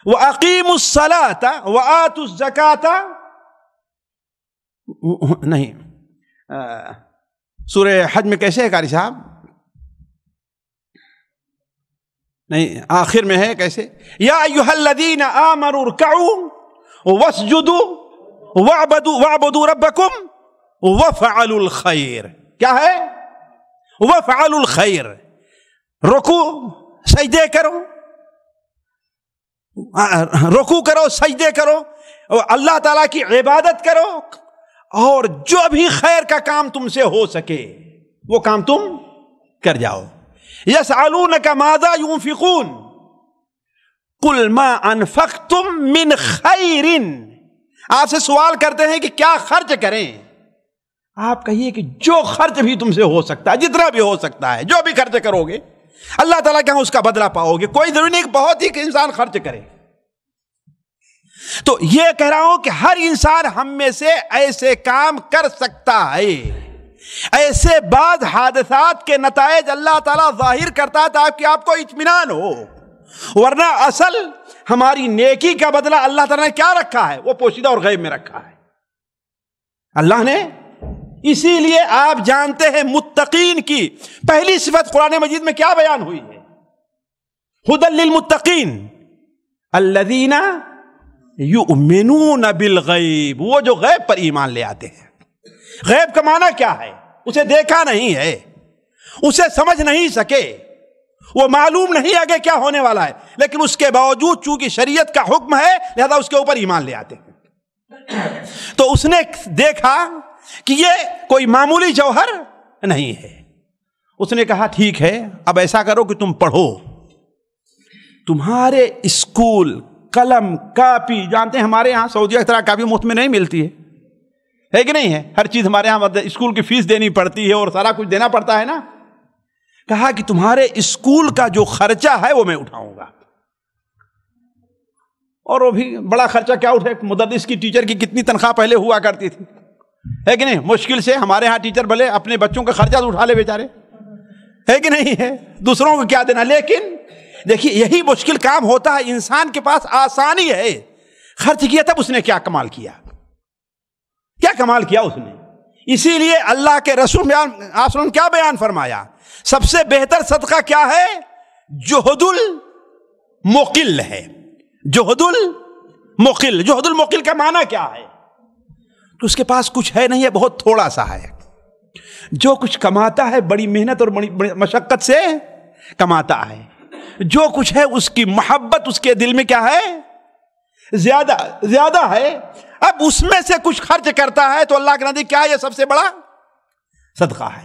وَأَقِيمُوا الصَّلَاةَ وَآتُوا الزَّكَاةَ, نہیں سورہ حج میں کیسے ہے قاری صاحب؟ نہیں آخر میں ہے کیسے؟ یا ایھا الذین آمنوا ارکعوا واسجدوا واعبدوا ربکم وافعلوا الخیر. کیا ہے؟ وافعلوا الخیر. رکوع سجدے کرو, رکوع کرو, سجدے کرو, اللہ تعالیٰ کی عبادت کرو, اور جو بھی خیر کا کام تم سے ہو سکے وہ کام تم کر جاؤ. یسألونک ماذا ينفقون قل ما انفقتم من خیر، آپ سے سوال کرتے ہیں کہ کیا خرچ کریں. آپ کہیے کہ جو خرچ بھی تم سے ہو سکتا ہے، جتنا بھی ہو سکتا ہے، جو بھی خرچ کرو گے اللہ تعالیٰ کے ہاں اس کا بدلہ پاؤ گے. کوئی ضروری نہیں کہ بہت ہی کہ انسان خرچ کرے. تو یہ کہہ رہا ہوں کہ ہر انسان ہم میں سے ایسے کام کر سکتا ہے. ایسے بعض حادثات کے نتائج اللہ تعالیٰ ظاہر کرتا ہے تاکہ آپ کو اطمینان ہو، ورنہ اصل ہماری نیکی کا بدلہ اللہ تعالیٰ نے کیا رکھا ہے؟ وہ پوشیدہ اور غیب میں رکھا ہے اللہ نے. اسی لیے آپ جانتے ہیں متقین کی پہلی صفت قرآن مجید میں کیا بیان ہوئی ہے؟ ھدی للمتقین الذین یؤمنون بالغیب، وہ جو غیب پر ایمان لے آتے ہیں. غیب کا معنی کیا ہے؟ اسے دیکھا نہیں ہے، اسے سمجھ نہیں سکے، وہ معلوم نہیں آگے کیا ہونے والا ہے، لیکن اس کے باوجود چونکہ شریعت کا حکم ہے لہذا اس کے اوپر ایمان لے آتے ہیں. تو اس نے دیکھا کہ یہ کوئی معمولی جوہر نہیں ہے. اس نے کہا ٹھیک ہے، اب ایسا کرو کہ تم پڑھو. تمہارے اسکول قلم کاپی، جانتے ہیں ہمارے یہاں سعودیہ کی طرح کاپی مفت میں نہیں ملتی ہے کہ نہیں ہے؟ ہر چیز ہمارے یہاں اسکول کی فیس دینی پڑتی ہے اور سارا کچھ دینا پڑتا ہے نا. کہا کہ تمہارے اسکول کا جو خرچہ ہے وہ میں اٹھاؤں گا. اور وہ بھی بڑا خرچہ کیا اٹھے؟ مدرس کی، ٹیچر کی کتنی تنخواہ پہلے ہوا کرتی تھی، ہے کہ نہیں؟ مشکل سے ہمارے ہاں ٹیچر بھلے اپنے بچوں کا خرچہ تو اٹھا لے بیچارے، ہے کہ نہیں ہے؟ دوسروں کو کیا دینا. لیکن دیکھیے یہی مشکل کام ہوتا ہے. انسان کے پاس آسانی ہے، خرچ کیا تب اس نے کیا کمال کیا، کیا کمال کیا اس نے. اسی لیے اللہ کے رسول نے کیا بیان فرمایا؟ سب سے بہتر صدقہ کیا ہے؟ جہد المقل ہے. جہد المقل، جہد المقل کا معنی کیا ہے؟ تو اس کے پاس کچھ ہے نہیں ہے، بہت تھوڑا سا ہے. جو کچھ کماتا ہے بڑی محنت اور بڑی مشقت سے کماتا ہے. جو کچھ ہے اس کی محبت اس کے دل میں کیا ہے؟ زیادہ ہے. اب اس میں سے کچھ خرچ کرتا ہے تو اللہ کے نزدیک کیا ہے؟ یہ سب سے بڑا صدقہ ہے.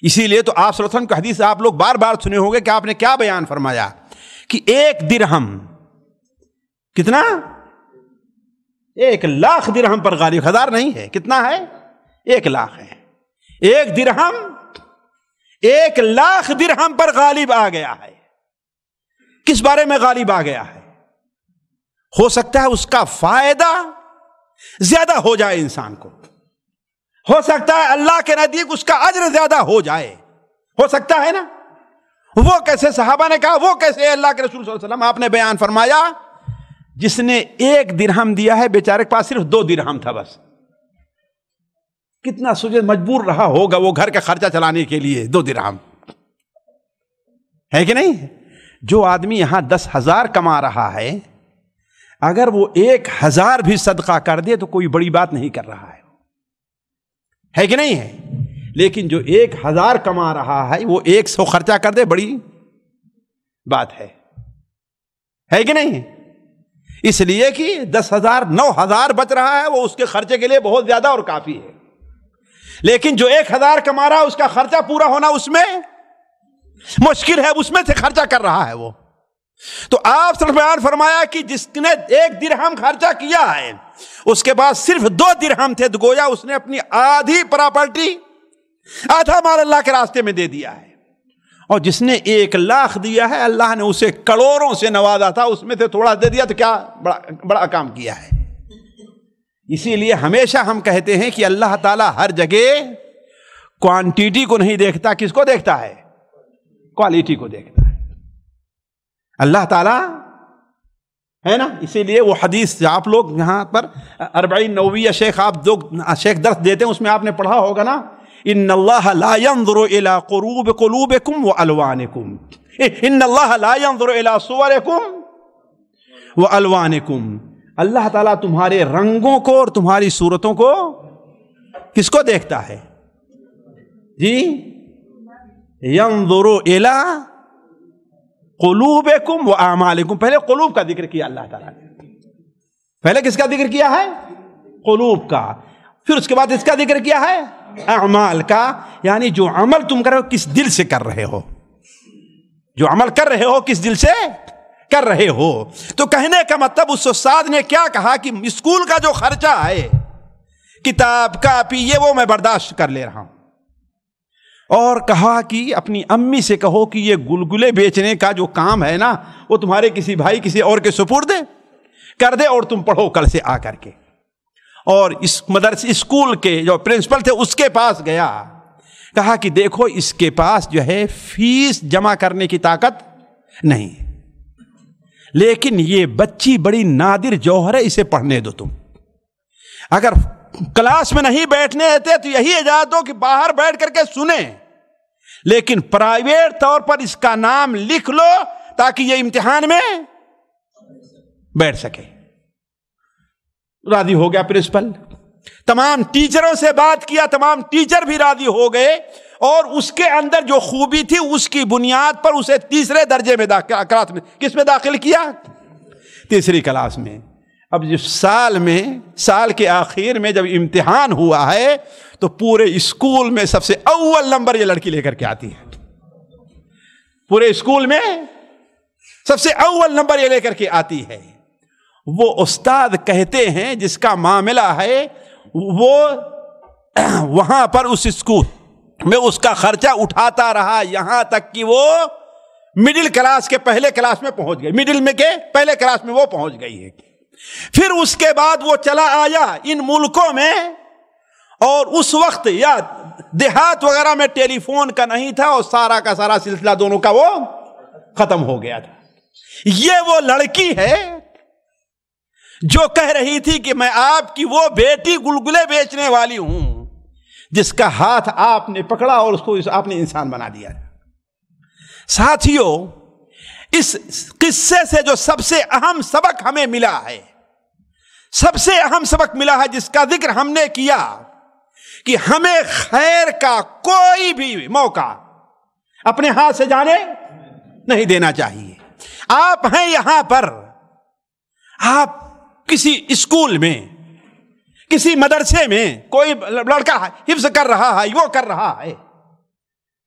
اسی لیے تو آپ صلی اللہ علیہ وسلم کی حدیث آپ لوگ بار بار سنے ہوں گے کہ آپ نے کیا بیان فرمایا کہ 1 درہم کتنا؟ 1,00,000 درہم پر غالب، 1000 نہیں ہے، کتنا ہے؟ 1,00,000 ہے. 1 درہم 1,00,000 درہم پر غالب آ گیا ہے. کس بارے میں غالب آ گیا ہے؟ ہو سکتا ہے اس کا فائدہ زیادہ ہو جائے انسان کو، ہو سکتا ہے اللہ کے نزدیک اس کا اجر زیادہ ہو جائے، ہو سکتا ہے نا. وہ کیسے؟ صحابہ نے کہا وہ کیسے؟ اللہ کے رسول صلی اللہ علیہ وسلم آپ نے بیان فرمایا جس نے 1 درہم دیا ہے بیچارے کے پاس صرف 2 درہم تھا بس. کتنا سوچے مجبور رہا ہوگا وہ گھر کا خرچہ چلانے کے لیے. 2 درہم ہے کہ نہیں؟ جو آدمی یہاں 10,000 کما رہا ہے اگر وہ 1,000 بھی صدقہ کر دے تو کوئی بڑی بات نہیں کر رہا ہے کہ نہیں ہے. لیکن جو 1,000 کما رہا ہے وہ 100 خرچہ کر دے بڑی بات ہے کہ نہیں. اس لیے کہ 10,000 9,000 بچ رہا ہے وہ اس کے خرچے کے لیے بہت زیادہ اور کافی ہے. لیکن جو 1,000 کما رہا ہے اس کا خرچہ پورا ہونا اس میں مشکل ہے، اس میں سے خرچہ کر رہا ہے وہ. تو آپ صرف بیان فرمایا کہ جس نے 1 درہم خرچہ کیا ہے اس کے پاس صرف 2 درہم تھے، تو گویا اس نے اپنی آدھی پراپرٹی، آدھا مال اللہ کے راستے میں دے دیا ہے. اور جس نے 1,00,000 دیا ہے اللہ نے اسے کروڑوں سے نوازا تھا، اس میں سے تھوڑا دے دیا تو کیا بڑا کام کیا ہے. اسی لیے ہمیشہ ہم کہتے ہیں کہ اللہ تعالیٰ ہر جگہ کوانٹیٹی کو نہیں دیکھتا، کس کو دیکھتا ہے؟ کوالٹی کو دیکھتا ہے اللہ تعالیٰ، ہے نا. اسی لیے وہ حدیث آپ لوگ یہاں پر 40 نوویہ شیخ آپ شیخ درس دیتے ہیں، اس میں آپ نے پڑھا ہوگا نا، ان اللہ لا ينظر الى قلوبكم والوانكم، ان اللہ لا ينظر الى صوركم والوانكم. اللہ تعالیٰ تمہارے رنگوں کو اور تمہاری صورتوں کو کس کو دیکھتا ہے؟ جی ينظر الى قلوبكم واعمالكم. پہلے قلوب کا ذکر کیا اللہ تعالیٰ نے، پہلے کس کا ذکر کیا ہے؟ قلوب کا. پھر اس کے بعد اس کا ذکر کیا ہے اعمال کا، یعنی جو عمل تم کر رہے ہو کس دل سے کر رہے ہو، جو عمل کر رہے ہو کس دل سے کر رہے ہو۔ تو کہنے کا مطلب اس استاد نے کیا کہا کہ اسکول کا جو خرچہ ہے، کتاب کاپی، یہ وہ میں برداشت کر لے رہا ہوں، اور کہا کہ اپنی امی سے کہو کہ یہ گلگلے بیچنے کا جو کام ہے نا وہ تمہارے کسی بھائی کسی اور کے سپرد کر دے اور تم پڑھو کل سے آ کر کے۔ اور اس مدرسے اسکول کے جو پرنسپل تھے اس کے پاس گیا، کہا کہ دیکھو اس کے پاس جو ہے فیس جمع کرنے کی طاقت نہیں، لیکن یہ بچی بڑی نادر جوہر ہے، اسے پڑھنے دو تم، اگر کلاس میں نہیں بیٹھنے دیتے تو یہی اجازت دو کہ باہر بیٹھ کر کے سنیں، لیکن پرائیویٹ طور پر اس کا نام لکھ لو تاکہ یہ امتحان میں بیٹھ سکے۔ راضی ہو گیا پرنسپل، تمام ٹیچروں سے بات کیا، تمام ٹیچر بھی راضی ہو گئے، اور اس کے اندر جو خوبی تھی اس کی بنیاد پر اسے تیسرے درجے میں کلاس میں کس میں داخل کیا؟ تیسری کلاس میں۔ اب جس سال کے آخر میں جب امتحان ہوا ہے تو پورے اسکول میں سب سے اول نمبر یہ لڑکی لے کر کے آتی ہے، پورے اسکول میں سب سے اول نمبر یہ لے کر کے آتی ہے۔ وہ استاد کہتے ہیں جس کا معاملہ ہے وہ وہاں پر اس اسکول میں اس کا خرچہ اٹھاتا رہا یہاں تک کہ وہ مڈل کلاس کے پہلے کلاس میں پہنچ گئی، مڈل میں کے پہلے کلاس میں وہ پہنچ گئی ہے۔ پھر اس کے بعد وہ چلا آیا ان ملکوں میں، اور اس وقت یا دیہات وغیرہ میں ٹیلی فون کا نہیں تھا، اور سارا کا سارا سلسلہ دونوں کا وہ ختم ہو گیا تھا۔ یہ وہ لڑکی ہے جو کہہ رہی تھی کہ میں آپ کی وہ بیٹی گلگلے بیچنے والی ہوں جس کا ہاتھ آپ نے پکڑا اور اس کو آپ نے انسان بنا دیا۔ ساتھیوں، اس قصے سے جو سب سے اہم سبق ہمیں ملا ہے، سب سے اہم سبق ملا ہے جس کا ذکر ہم نے کیا، کہ ہمیں خیر کا کوئی بھی موقع اپنے ہاتھ سے جانے نہیں دینا چاہیے۔ آپ ہیں یہاں پر، آپ کسی اسکول میں، کسی مدرسے میں، کوئی لڑکا حفظ کر رہا ہے، وہ کر رہا ہے،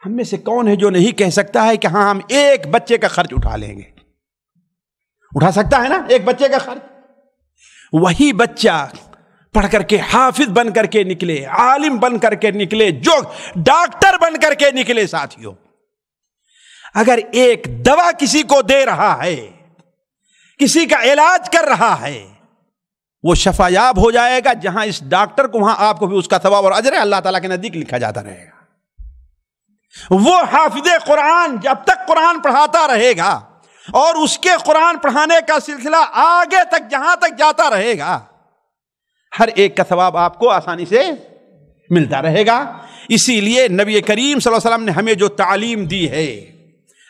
ہم میں سے کون ہے جو نہیں کہہ سکتا ہے کہ ہاں ہم ایک بچے کا خرچ اٹھا لیں گے؟ اٹھا سکتا ہے نا ایک بچے کا خرچ؟ وہی بچہ پڑھ کر کے حافظ بن کر کے نکلے، عالم بن کر کے نکلے، جو ڈاکٹر بن کر کے نکلے۔ ساتھیوں، اگر ایک دوا کسی کو دے رہا ہے، کسی کا علاج کر رہا ہے، وہ شفا یاب ہو جائے گا، جہاں اس ڈاکٹر کو وہاں آپ کو بھی اس کا ثواب اور اجر اللہ تعالیٰ کے نزدیک لکھا جاتا رہے گا۔ وہ حافظ قرآن جب تک قرآن پڑھاتا رہے گا اور اس کے قرآن پڑھانے کا سلسلہ آگے تک جہاں تک جاتا رہے گا، ہر ایک کا ثواب آپ کو آسانی سے ملتا رہے گا۔ اسی لیے نبی کریم صلی اللہ علیہ وسلم نے ہمیں جو تعلیم دی ہے،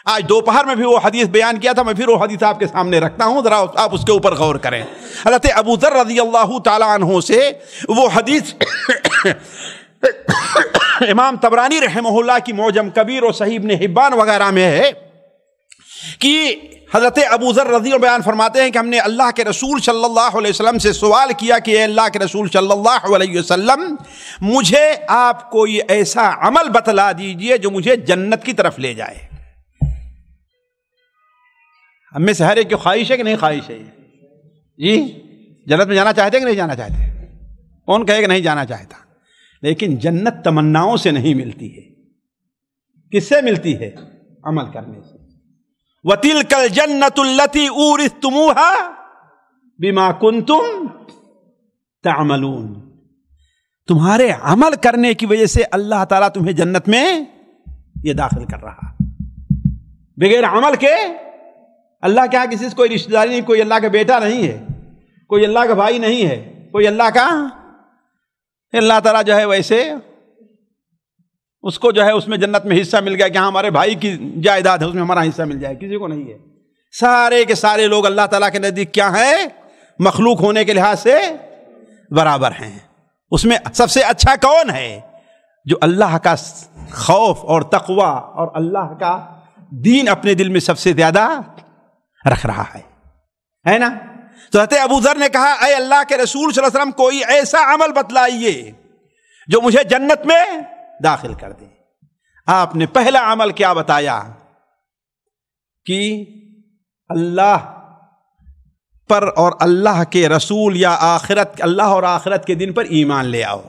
آج دوپہر میں بھی وہ حدیث بیان کیا تھا، میں پھر وہ حدیث آپ کے سامنے رکھتا ہوں، ذرا آپ اس کے اوپر غور کریں۔ حضرت ابو ذر رضی اللہ تعالی عنہ سے وہ حدیث امام طبرانی رحمہ اللہ کی معجم کبیر اور صحیح ابن حبان وغیرہ میں ہے کہ حضرت ابو ذر رضی اللہ بیان فرماتے ہیں کہ ہم نے اللہ کے رسول صلی اللہ علیہ وسلم سے سوال کیا کہ اے اللہ کے رسول صلی اللہ علیہ وسلم، مجھے آپ کوئی ایسا عمل بتلا دیجئے جو مجھے جنت کی طرف لے جائے۔ ہم میں سے ہر ایک کی خواہش ہے کہ نہیں خواہش ہے؟ جی، جنت میں جانا چاہتے ہیں کہ نہیں جانا چاہتے؟ کون کہے کہ نہیں جانا چاہتا؟ لیکن جنت تمناؤں سے نہیں ملتی ہے، کس سے ملتی ہے؟ عمل کرنے سے۔ وَتِلْكَ الْجَنَّةُ الَّتِي أُورِثْتُمُوهَا بِمَا كُنْتُمْ تَعْمَلُونَ، تمہارے عمل کرنے کی وجہ سے اللہ تعالیٰ تمہیں جنت میں یہ داخل کر رہا۔ بغیر عمل کے اللہ کے ہاں کسی سے کوئی رشتہ داری نہیں، کوئی اللہ کا بیٹا نہیں ہے، کوئی اللہ کا بھائی نہیں ہے، کوئی اللہ کا، اللہ تعالیٰ جو ہے ویسے اس کو جو ہے اس میں جنت میں حصہ مل گیا کہ ہاں ہمارے بھائی کی جائیداد ہے اس میں ہمارا حصہ مل جائے، کسی کو نہیں ہے۔ سارے کے سارے لوگ اللہ تعالیٰ کے نزدیک کیا ہیں؟ مخلوق ہونے کے لحاظ سے برابر ہیں۔ اس میں سب سے اچھا کون ہے؟ جو اللہ کا خوف اور تقوی اور اللہ کا دین اپنے دل میں سب سے زیادہ رکھ رہا ہے نا؟ تو حضرت ابو ذر نے کہا اے اللہ کے رسول صلی اللہ علیہ وسلم، کوئی ایسا عمل بتلائیے جو مجھے جنت میں داخل کر دے۔ آپ نے پہلا عمل کیا بتایا کہ اللہ پر اور اللہ کے رسول یا آخرت، اللہ اور آخرت کے دن پر ایمان لے آؤ۔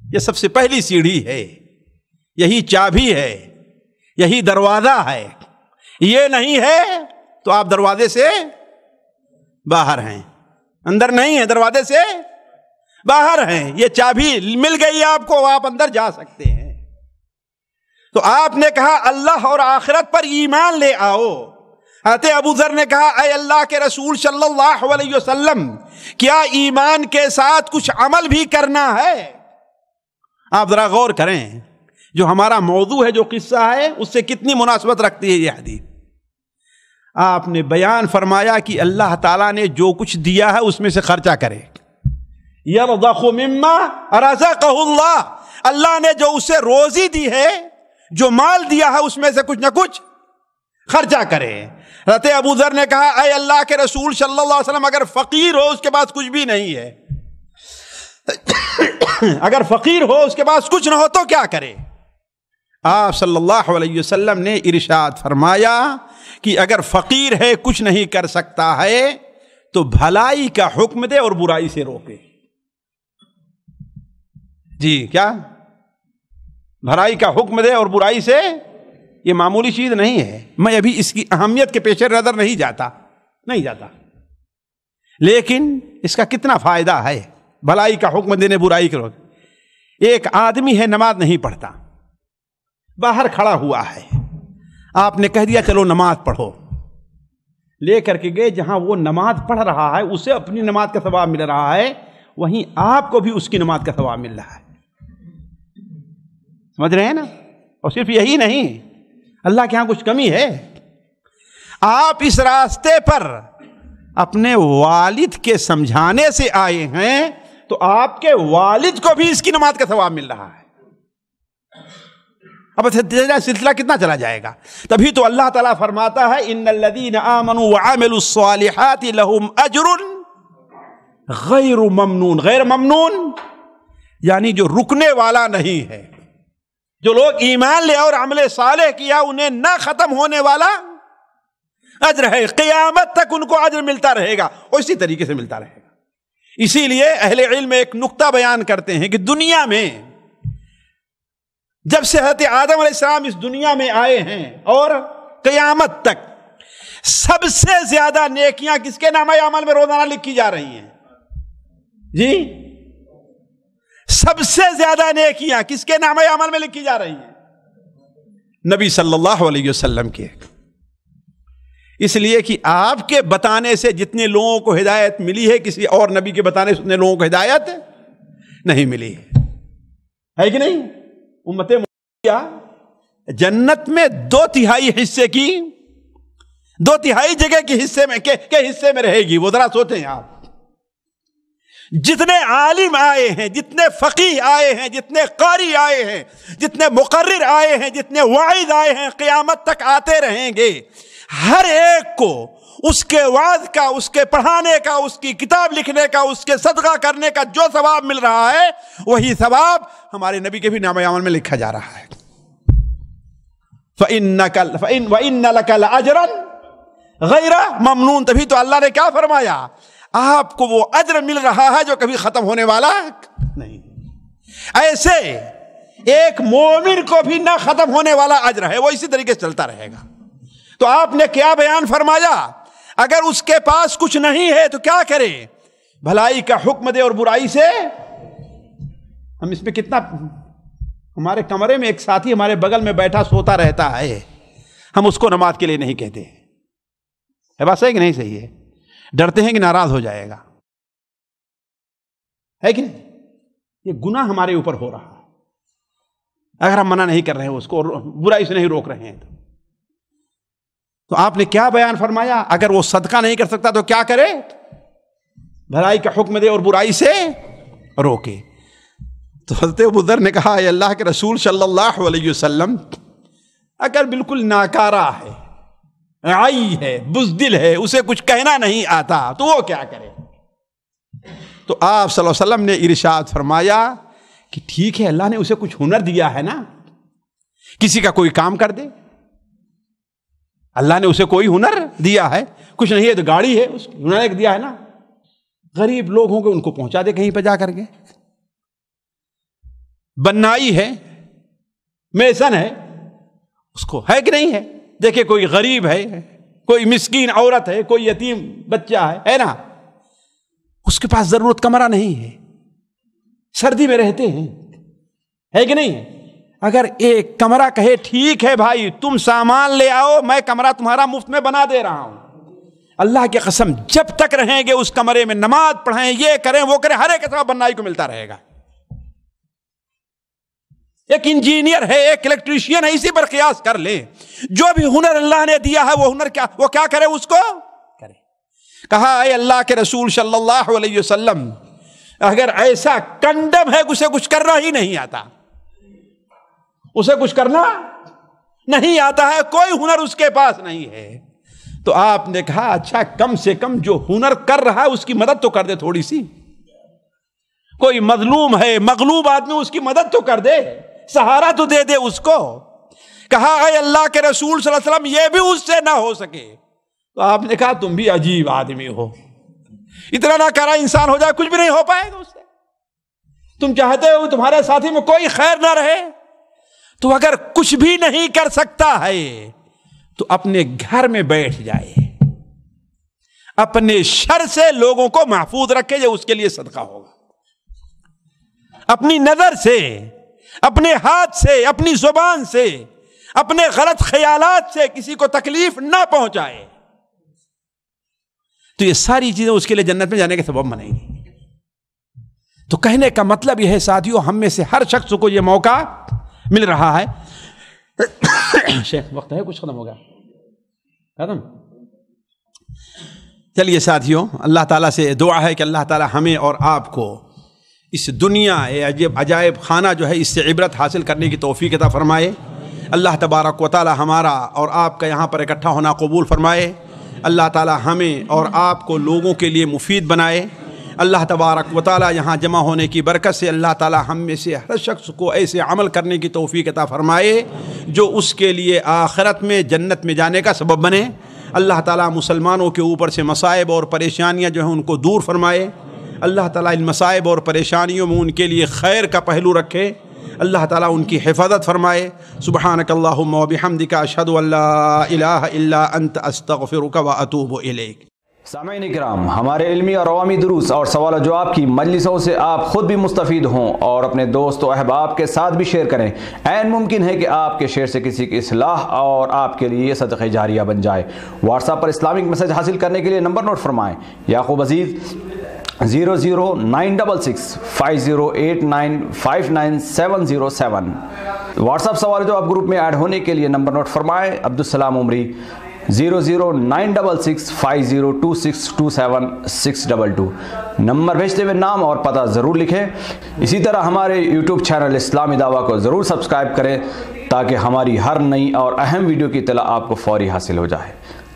یہ سب سے پہلی سیڑھی ہے، یہی چابی ہے، یہی دروازہ ہے۔ یہ نہیں ہے تو آپ دروازے سے باہر ہیں، اندر نہیں ہیں، دروازے سے باہر ہیں۔ یہ چابی مل گئی آپ کو، آپ اندر جا سکتے ہیں۔ تو آپ نے کہا اللہ اور آخرت پر ایمان لے آؤ۔ حضرت ابو ذر نے کہا اے اللہ کے رسول صلی اللہ علیہ وسلم، کیا ایمان کے ساتھ کچھ عمل بھی کرنا ہے؟ آپ ذرا غور کریں، جو ہمارا موضوع ہے، جو قصہ ہے، اس سے کتنی مناسبت رکھتی ہے یہ حدیث۔ آپ نے بیان فرمایا کہ اللہ تعالیٰ نے جو کچھ دیا ہے اس میں سے خرچہ کرے۔ یرضخ مما رزقہ اللہ، اللہ نے جو اسے روزی دی ہے، جو مال دیا ہے، اس میں سے کچھ نہ کچھ خرچہ کرے۔ حضرت ابو ذر نے کہا اے اللہ کے رسول صلی اللہ علیہ وسلم، اگر فقیر ہو اس کے پاس کچھ بھی نہیں ہے، اگر فقیر ہو اس کے پاس کچھ نہ ہو تو کیا کرے؟ آپ صلی اللہ علیہ وسلم نے ارشاد فرمایا کہ اگر فقیر ہے، کچھ نہیں کر سکتا ہے، تو بھلائی کا حکم دے اور برائی سے روکے۔ جی کیا؟ بھلائی کا حکم دے اور برائی سے، یہ معمولی چیز نہیں ہے۔ میں ابھی اس کی اہمیت کے پیش نظر نہیں جاتا، لیکن اس کا کتنا فائدہ ہے، بھلائی کا حکم دینے، برائی کے روکے۔ ایک آدمی ہے نماز نہیں پڑھتا، باہر کھڑا ہوا ہے، آپ نے کہہ دیا چلو نماز پڑھو، لے کر کے گئے جہاں وہ نماز پڑھ رہا ہے، اسے اپنی نماز کا ثواب مل رہا ہے، وہیں آپ کو بھی اس کی نماز کا ثواب مل رہا ہے۔ سمجھ رہے ہیں نا؟ اور صرف یہی نہیں، اللہ کے ہاں کچھ کمی ہے؟ آپ اس راستے پر اپنے والد کے سمجھانے سے آئے ہیں، تو آپ کے والد کو بھی اس کی نماز کا ثواب مل رہا ہے۔ اب سلسلہ کتنا چلا جائے گا؟ تبھی تو اللہ تعالیٰ فرماتا ہے ان الذین آمنوا وعملوا الصالحات لهم اجر غیر ممنون۔ غیر ممنون یعنی جو رکنے والا نہیں ہے۔ جو لوگ ایمان لے اور عمل صالح کیا، انہیں نہ ختم ہونے والا اجر ہے، قیامت تک ان کو اجر ملتا رہے گا، اور اسی طریقے سے ملتا رہے گا۔ اسی لیے اہل علم ایک نقطہ بیان کرتے ہیں کہ دنیا میں جب سے حضرت آدم علیہ السلام اس دنیا میں آئے ہیں اور قیامت تک سب سے زیادہ نیکیاں کس کے نامہ اعمال میں روزانہ لکھی جا رہی ہیں؟ جی سب سے زیادہ نیکیاں کس کے نامہ اعمال میں لکھی جا رہی ہیں؟ نبی صلی اللہ علیہ وسلم کے۔ اس لیے کہ آپ کے بتانے سے جتنے لوگوں کو ہدایت ملی ہے، کسی اور نبی کے بتانے سے اتنے لوگوں کو ہدایت نہیں ملی ہے کہ نہیں؟ امت محمدیہ جنت میں 2/3 حصے کی، 2/3 جگہ کے حصے میں رہے گی۔ وہ ذرا سوچیں آپ، جتنے عالم آئے ہیں، جتنے فقیہ آئے ہیں، جتنے قاری آئے ہیں، جتنے مقرر آئے ہیں، جتنے واعظ آئے ہیں، قیامت تک آتے رہیں گے، ہر ایک کو اس کے وعظ کا، اس کے پڑھانے کا، اس کی کتاب لکھنے کا، اس کے صدقہ کرنے کا جو ثواب مل رہا ہے، وہی ثواب ہمارے نبی کے بھی نامہ اعمال میں لکھا جا رہا ہے۔ وَإِنَّ لَكَ لَأَجْرًا غَيْرَ مَمْنُونَ۔ تبھی تو اللہ نے کیا فرمایا؟ آپ کو وہ اجر مل رہا ہے جو کبھی ختم ہونے والا نہیں۔ ایسے ایک مومن کو بھی نہ ختم ہونے والا اجر ہے، وہ اسی طریقے سے چلتا رہے گا۔ تو آپ نے کیا بیان فرمایا؟ اگر اس کے پاس کچھ نہیں ہے تو کیا کرے؟ بھلائی کا حکم دے اور برائی سے۔ ہم اس میں کتنا، ہمارے کمرے میں ایک ساتھی ہمارے بغل میں بیٹھا سوتا رہتا ہے، ہم اس کو نماز کے لیے نہیں کہتے، ہے بات صحیح کہ نہیں صحیح ہے؟ ڈرتے ہیں کہ ناراض ہو جائے گا، ہے کہ نہیں؟ یہ گناہ ہمارے اوپر ہو رہا ہے اگر ہم منع نہیں کر رہے ہیں، اس کو برائی سے نہیں روک رہے ہیں۔ تو آپ نے کیا بیان فرمایا؟ اگر وہ صدقہ نہیں کر سکتا تو کیا کرے؟ بھلائی کا حکم دے اور برائی سے روکے۔ تو حضرت ابو ذر نے کہا اے اللہ کے رسول صلی اللہ علیہ وسلم، اگر بالکل ناکارہ ہے، عائی ہے، بزدل ہے، اسے کچھ کہنا نہیں آتا، تو وہ کیا کرے؟ تو آپ صلی اللہ علیہ وسلم نے ارشاد فرمایا کہ ٹھیک ہے اللہ نے اسے کچھ ہنر دیا ہے نا، کسی کا کوئی کام کر دے، اللہ نے اسے کوئی ہنر دیا ہے، کچھ نہیں ہے تو گاڑی ہے، اس ہنر ایک دیا ہے نا، غریب لوگ ہوں گے ان کو پہنچا دے کہیں پہ جا کر کے، بنائی ہے، میسن ہے، اس کو ہے کہ نہیں ہے، دیکھیں کوئی غریب ہے، کوئی مسکین عورت ہے، کوئی یتیم بچہ ہے نا، اس کے پاس ضرورت کمرہ نہیں ہے، سردی میں رہتے ہیں، ہے کہ نہیں ہے، اگر ایک کمرہ کہے ٹھیک ہے بھائی تم سامان لے آؤ میں کمرہ تمہارا مفت میں بنا دے رہا ہوں، اللہ کی قسم جب تک رہیں گے اس کمرے میں، نماز پڑھیں، یہ کریں وہ کریں، ہر ایک سبب بنائی کو ملتا رہے گا۔ ایک انجینئر ہے، ایک الیکٹریشین ہے، اسی پر قیاس کر لیں، جو بھی ہنر اللہ نے دیا ہے وہ ہنر کیا کرے، اس کو کرے۔ کہا اے اللہ کے رسول صلی اللہ علیہ وسلم اگر ایسا کنڈم ہے اسے کچھ کرنا ہی نہیں آتا، اسے کچھ کرنا نہیں آتا ہے، کوئی ہنر اس کے پاس نہیں ہے، تو آپ نے کہا اچھا کم سے کم جو ہنر کر رہا ہے اس کی مدد تو کر دے، تھوڑی سی، کوئی مظلوم ہے مغلوب آدمی اس کی مدد تو کر دے، سہارا تو دے دے اس کو۔ کہا اے اللہ کے رسول صلی اللہ علیہ وسلم یہ بھی اس سے نہ ہو سکے، تو آپ نے کہا تم بھی عجیب آدمی ہو، اتنا نہ کرا انسان ہو جائے کچھ بھی نہیں ہو پائے گا اس سے، تم چاہتے ہو تمہارے ساتھی میں کوئی خیر نہ رہے، تو اگر کچھ بھی نہیں کر سکتا ہے تو اپنے گھر میں بیٹھ جائے، اپنے شر سے لوگوں کو محفوظ رکھے، یہ اس کے لیے صدقہ ہوگا، اپنی نظر سے، اپنے ہاتھ سے، اپنی زبان سے، اپنے غلط خیالات سے کسی کو تکلیف نہ پہنچائے، تو یہ ساری چیزیں اس کے لیے جنت میں جانے کے سبب بنیں گی۔ تو کہنے کا مطلب یہ ہے ساتھیوں، ہم میں سے ہر شخص کو یہ موقع مل رہا ہے۔ شیخ وقت ہے کچھ ختم ہو گیا، ختم؟ چلیے ساتھیوں، اللہ تعالیٰ سے دعا ہے کہ اللہ تعالیٰ ہمیں اور آپ کو اس دنیا عجائب خانہ جو ہے اس سے عبرت حاصل کرنے کی توفیق عطا فرمائے۔ اللہ تبارک و تعالیٰ ہمارا اور آپ کا یہاں پر اکٹھا ہونا قبول فرمائے۔ اللہ تعالیٰ ہمیں اور آپ کو لوگوں کے لیے مفید بنائے۔ اللہ تبارک و تعالیٰ یہاں جمع ہونے کی برکت سے اللہ تعالیٰ ہم میں سے ہر شخص کو ایسے عمل کرنے کی توفیق عطا فرمائے جو اس کے لیے آخرت میں جنت میں جانے کا سبب بنے۔ اللہ تعالیٰ مسلمانوں کے اوپر سے مصائب اور پریشانیاں جو ہیں ان کو دور فرمائے۔ اللہ تعالیٰ ان مصائب اور پریشانیوں میں ان کے لیے خیر کا پہلو رکھے۔ اللہ تعالیٰ ان کی حفاظت فرمائے۔ سبحانک اللہم و بحمدک اشہد ان لا الہ الا انت استغفرک و اتوب الیک۔ سامعین کرام، ہمارے علمی اور عوامی دروس اور سوال و جواب کی مجلسوں سے آپ خود بھی مستفید ہوں اور اپنے دوست و احباب کے ساتھ بھی شیئر کریں۔ عین ممکن ہے کہ آپ کے شیئر سے کسی کی اصلاح اور آپ کے لیے صدقہ جاریہ بن جائے۔ واٹس ایپ پر اسلامک میسج حاصل کرنے کے لیے نمبر نوٹ فرمائیں: یعقوب عزیز 00966 5089 59707۔ واٹس ایپ سوال جو آپ گروپ میں ایڈ ہونے کے لیے نمبر نوٹ فرمائیں: عبدالسلام عمری 00966 502627 622۔ نمبر بھیجتے ہوئے نام اور پتہ ضرور لکھیں۔ اسی طرح ہمارے یوٹیوب چینل اسلامی دعویٰ کو ضرور سبسکرائب کریں تاکہ ہماری ہر نئی اور اہم ویڈیو کی اطلاع آپ کو فوری حاصل ہو جائے۔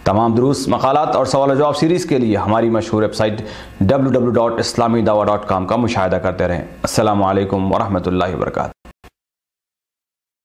تمام دروس، مقالات اور سوال و جواب سیریز کے لیے ہماری مشہور ویب سائٹ www.islamidawah.com کا مشاہدہ کرتے رہیں۔ السلام علیکم ورحمۃ اللہ وبرکاتہ۔